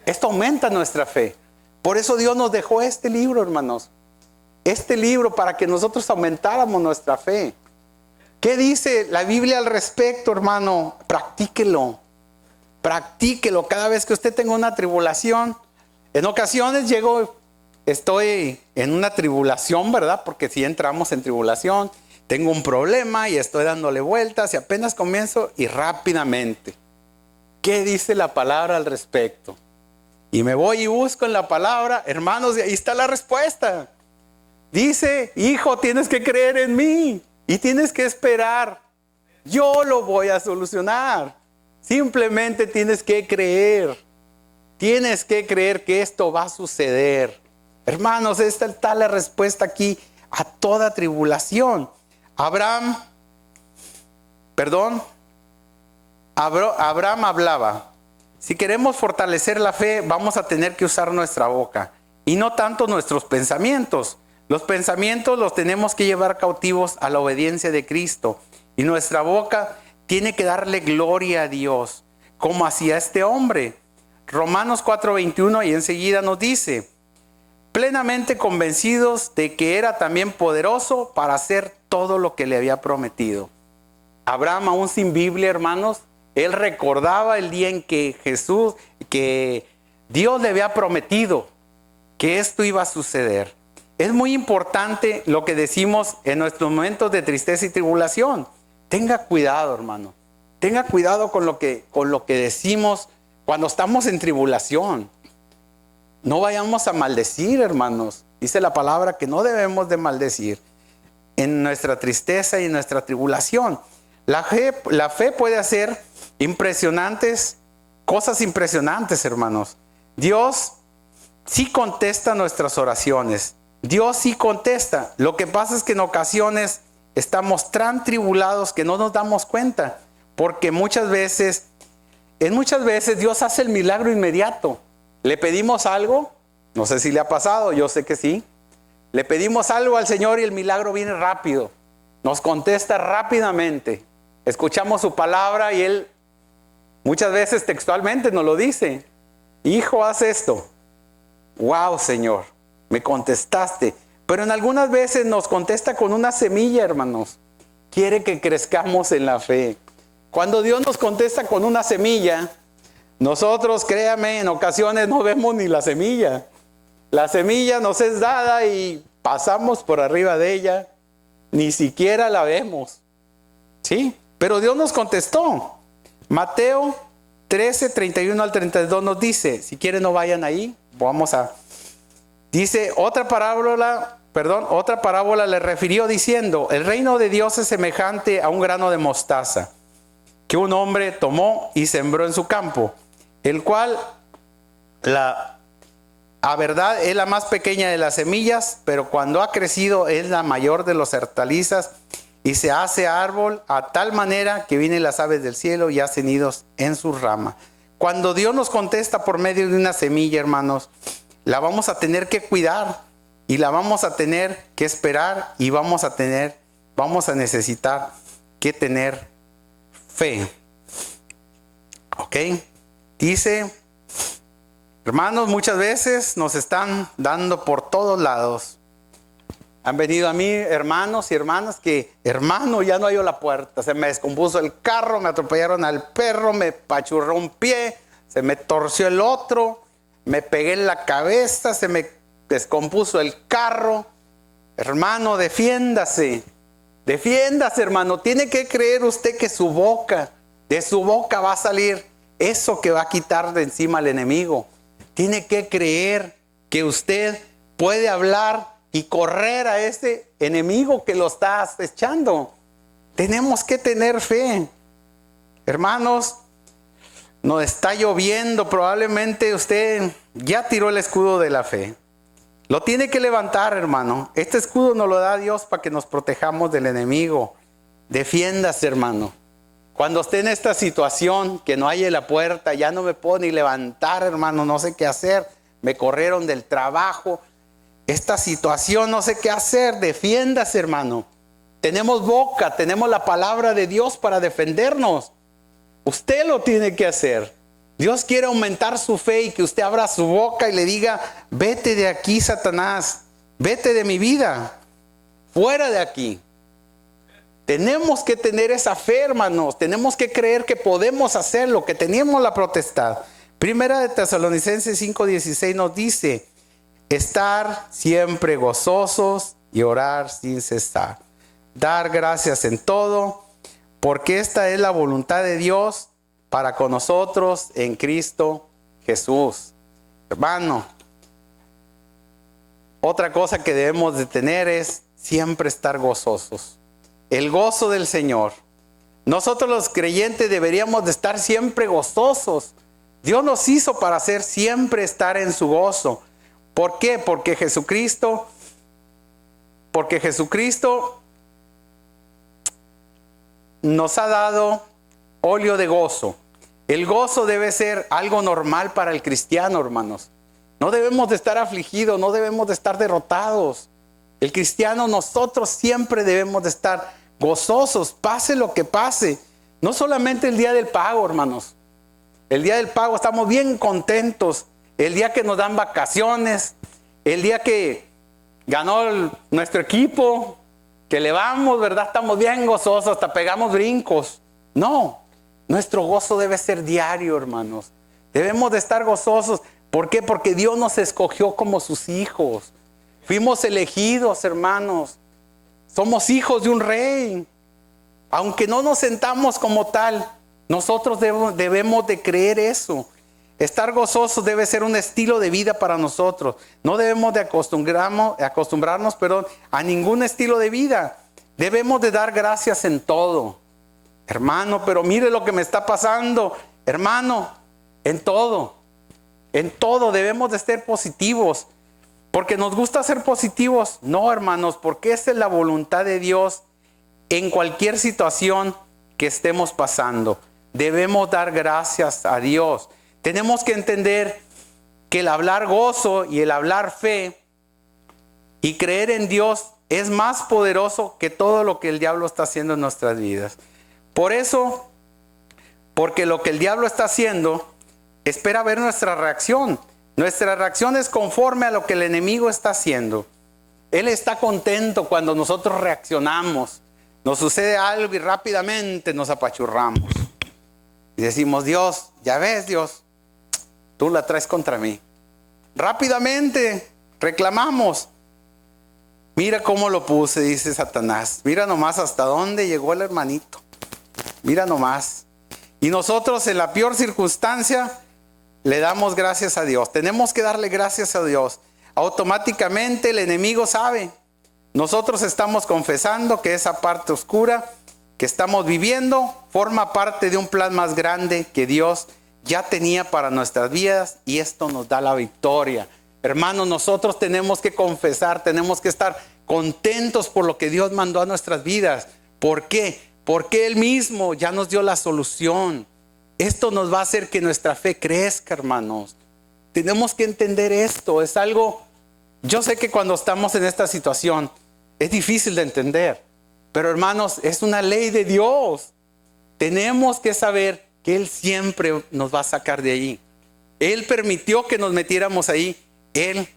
Esto aumenta nuestra fe. Por eso Dios nos dejó este libro, hermanos. Este libro para que nosotros aumentáramos nuestra fe. ¿Qué dice la Biblia al respecto, hermano? Practíquelo. Practíquelo. Cada vez que usted tenga una tribulación. En ocasiones estoy en una tribulación, ¿verdad? Porque si entramos en tribulación, tengo un problema y estoy dándole vueltas y apenas comienzo y rápidamente. ¿Qué dice la palabra al respecto? Y me voy y busco en la palabra, hermanos, y ahí está la respuesta. Dice, hijo, tienes que creer en mí y tienes que esperar. Yo lo voy a solucionar. Simplemente tienes que creer. Tienes que creer que esto va a suceder. Hermanos, esta está la respuesta aquí a toda tribulación. Abraham hablaba. Si queremos fortalecer la fe, vamos a tener que usar nuestra boca y no tanto nuestros pensamientos. Los pensamientos los tenemos que llevar cautivos a la obediencia de Cristo y nuestra boca tiene que darle gloria a Dios, como hacía este hombre. Romanos 4:21 y enseguida nos dice, plenamente convencidos de que era también poderoso para hacer todo lo que le había prometido. Abraham, aún sin Biblia, hermanos, él recordaba el día en que Dios le había prometido que esto iba a suceder. Es muy importante lo que decimos en nuestros momentos de tristeza y tribulación. Tenga cuidado, hermano. Tenga cuidado con lo que decimos cuando estamos en tribulación. No vayamos a maldecir, hermanos. Dice la palabra que no debemos de maldecir en nuestra tristeza y en nuestra tribulación. La fe puede hacer cosas impresionantes, hermanos. Dios sí contesta nuestras oraciones. Dios sí contesta. Lo que pasa es que en ocasiones estamos tan tribulados que no nos damos cuenta. Porque muchas veces Dios hace el milagro inmediato. Le pedimos algo, no sé si le ha pasado, yo sé que sí. Le pedimos algo al Señor y el milagro viene rápido. Nos contesta rápidamente. Escuchamos su palabra y Él muchas veces textualmente nos lo dice. Hijo, haz esto. Wow, Señor, me contestaste. Pero en algunas veces nos contesta con una semilla, hermanos. Quiere que crezcamos en la fe. Cuando Dios nos contesta con una semilla, nosotros, créame, en ocasiones no vemos ni la semilla. La semilla nos es dada y pasamos por arriba de ella, ni siquiera la vemos. ¿Sí? Pero Dios nos contestó. Mateo 13, 31 al 32 nos dice, si quieren no vayan ahí, dice, otra parábola le refirió diciendo, el reino de Dios es semejante a un grano de mostaza, que un hombre tomó y sembró en su campo, el cual, a verdad, es la más pequeña de las semillas, pero cuando ha crecido es la mayor de las hortalizas, y se hace árbol a tal manera que vienen las aves del cielo y hacen nidos en sus ramas. Cuando Dios nos contesta por medio de una semilla, hermanos, la vamos a tener que cuidar y la vamos a tener que esperar y vamos a necesitar que tener fe. ¿Ok? Dice, hermanos, muchas veces nos están dando por todos lados. Han venido a mí hermanos y hermanas que, hermano, ya no hallo la puerta, se me descompuso el carro, me atropellaron al perro, me pachurró un pie, se me torció el otro, me pegué en la cabeza, se me descompuso el carro. Hermano, defiéndase, hermano. Tiene que creer usted que de su boca va a salir eso que va a quitar de encima al enemigo. Tiene que creer que usted puede hablar y correr a ese enemigo que lo está acechando. Tenemos que tener fe. Hermanos, nos está lloviendo. Probablemente usted ya tiró el escudo de la fe. Lo tiene que levantar, hermano. Este escudo nos lo da Dios para que nos protejamos del enemigo. Defiéndase, hermano. Cuando esté en esta situación, que no haya la puerta, ya no me puedo ni levantar, hermano, no sé qué hacer. Me corrieron del trabajo. Esta situación, no sé qué hacer. Defiéndase, hermano. Tenemos boca, tenemos la palabra de Dios para defendernos. Usted lo tiene que hacer. Dios quiere aumentar su fe y que usted abra su boca y le diga, vete de aquí, Satanás. Vete de mi vida. Fuera de aquí. Tenemos que tener esa fe, hermanos. Tenemos que creer que podemos hacerlo, que tenemos la potestad. Primera de Tesalonicenses 5:16 nos dice, estar siempre gozosos y orar sin cesar. Dar gracias en todo, porque esta es la voluntad de Dios para con nosotros en Cristo Jesús. Hermano, otra cosa que debemos de tener es siempre estar gozosos. El gozo del Señor. Nosotros los creyentes deberíamos de estar siempre gozosos. Dios nos hizo para siempre estar en su gozo. ¿Por qué? Porque Jesucristo nos ha dado óleo de gozo. El gozo debe ser algo normal para el cristiano, hermanos. No debemos de estar afligidos, no debemos de estar derrotados. El cristiano, nosotros siempre debemos de estar gozosos, pase lo que pase. No solamente el día del pago, hermanos. El día del pago estamos bien contentos. El día que nos dan vacaciones, el día que ganó nuestro equipo, que le vamos, ¿verdad? Estamos bien gozosos, hasta pegamos brincos. No, nuestro gozo debe ser diario, hermanos. Debemos de estar gozosos. ¿Por qué? Porque Dios nos escogió como sus hijos. Fuimos elegidos, hermanos. Somos hijos de un rey. Aunque no nos sentamos como tal, nosotros debemos de creer eso. Estar gozosos debe ser un estilo de vida para nosotros. No debemos de acostumbrarnos a ningún estilo de vida. Debemos de dar gracias en todo. Hermano, pero mire lo que me está pasando. Hermano, en todo debemos de ser positivos. Porque nos gusta ser positivos. No, hermanos, porque esa es la voluntad de Dios en cualquier situación que estemos pasando. Debemos dar gracias a Dios. Tenemos que entender que el hablar gozo y el hablar fe y creer en Dios es más poderoso que todo lo que el diablo está haciendo en nuestras vidas. Por eso, porque lo que el diablo está haciendo, espera ver nuestra reacción. Nuestra reacción es conforme a lo que el enemigo está haciendo. Él está contento cuando nosotros reaccionamos. Nos sucede algo y rápidamente nos apachurramos. Y decimos, Dios, ya ves, Dios, tú la traes contra mí. Rápidamente reclamamos. Mira cómo lo puse, dice Satanás. Mira nomás hasta dónde llegó el hermanito. Mira nomás. Y nosotros en la peor circunstancia le damos gracias a Dios. Tenemos que darle gracias a Dios. Automáticamente el enemigo sabe. Nosotros estamos confesando que esa parte oscura que estamos viviendo forma parte de un plan más grande que Dios ya tenía para nuestras vidas, y esto nos da la victoria. Hermanos, nosotros tenemos que confesar, tenemos que estar contentos por lo que Dios mandó a nuestras vidas. ¿Por qué? Porque Él mismo ya nos dio la solución. Esto nos va a hacer que nuestra fe crezca, hermanos. Tenemos que entender esto. Es algo, yo sé que cuando estamos en esta situación es difícil de entender, pero hermanos, es una ley de Dios. Tenemos que saber que Él siempre nos va a sacar de ahí. Él permitió que nos metiéramos ahí. Él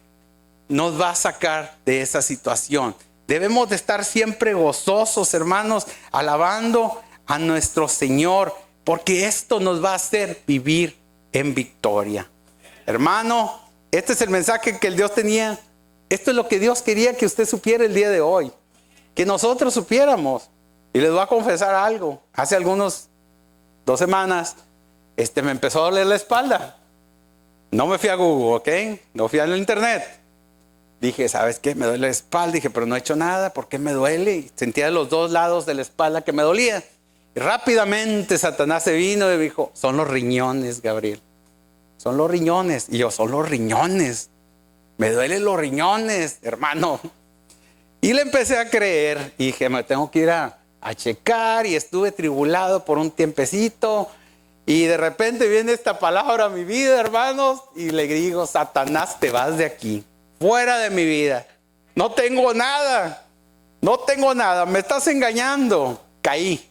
nos va a sacar de esa situación. Debemos de estar siempre gozosos, hermanos, alabando a nuestro Señor, porque esto nos va a hacer vivir en victoria. Hermano, este es el mensaje que el Dios tenía. Esto es lo que Dios quería que usted supiera el día de hoy, que nosotros supiéramos. Y les voy a confesar algo. Hace algunos 2 semanas me empezó a doler la espalda. No me fui a Google, ¿ok? No fui al internet. Dije, ¿sabes qué? Me duele la espalda. Dije, pero no he hecho nada. ¿Por qué me duele? Y sentía de los 2 lados de la espalda que me dolía. Y rápidamente Satanás se vino y dijo, son los riñones, Gabriel. Son los riñones. Y yo, son los riñones. Me duelen los riñones, hermano. Y le empecé a creer. Y dije, me tengo que ir a checar. Y estuve tribulado por un tiempecito. Y de repente viene esta palabra a mi vida, hermanos. Y le digo, Satanás, te vas de aquí. Fuera de mi vida. No tengo nada. No tengo nada. Me estás engañando. Caí.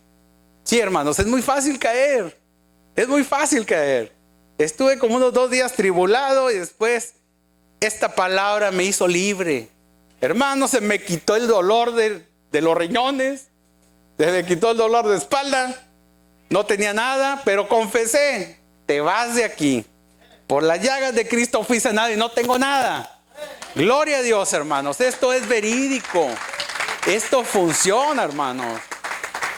Sí, hermanos, es muy fácil caer. Es muy fácil caer. Estuve como unos 2 días tribulado y después esta palabra me hizo libre. Hermanos, se me quitó el dolor de los riñones. Se me quitó el dolor de espalda. No tenía nada, pero confesé. Te vas de aquí. Por las llagas de Cristo fui sanado y no tengo nada. Gloria a Dios, hermanos. Esto es verídico. Esto funciona, hermanos.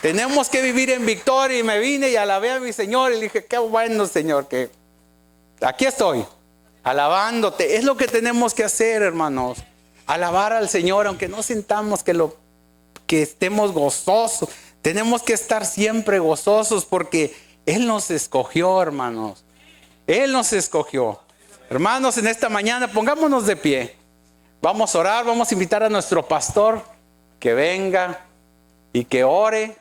Tenemos que vivir en victoria. Y me vine y alabé a mi Señor. Y le dije, qué bueno, Señor, que aquí estoy, alabándote. Es lo que tenemos que hacer, hermanos. Alabar al Señor, aunque no sintamos que estemos gozosos. Tenemos que estar siempre gozosos porque Él nos escogió, hermanos. Él nos escogió. Hermanos, en esta mañana pongámonos de pie. Vamos a orar, vamos a invitar a nuestro pastor que venga y que ore.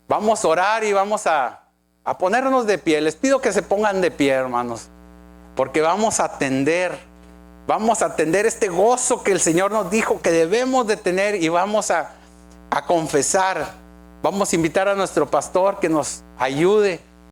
Vamos a orar y vamos a ponernos de pie. Les pido que se pongan de pie, hermanos, porque vamos a atender este gozo que el Señor nos dijo que debemos de tener, y vamos a confesar. Vamos a invitar a nuestro pastor que nos ayude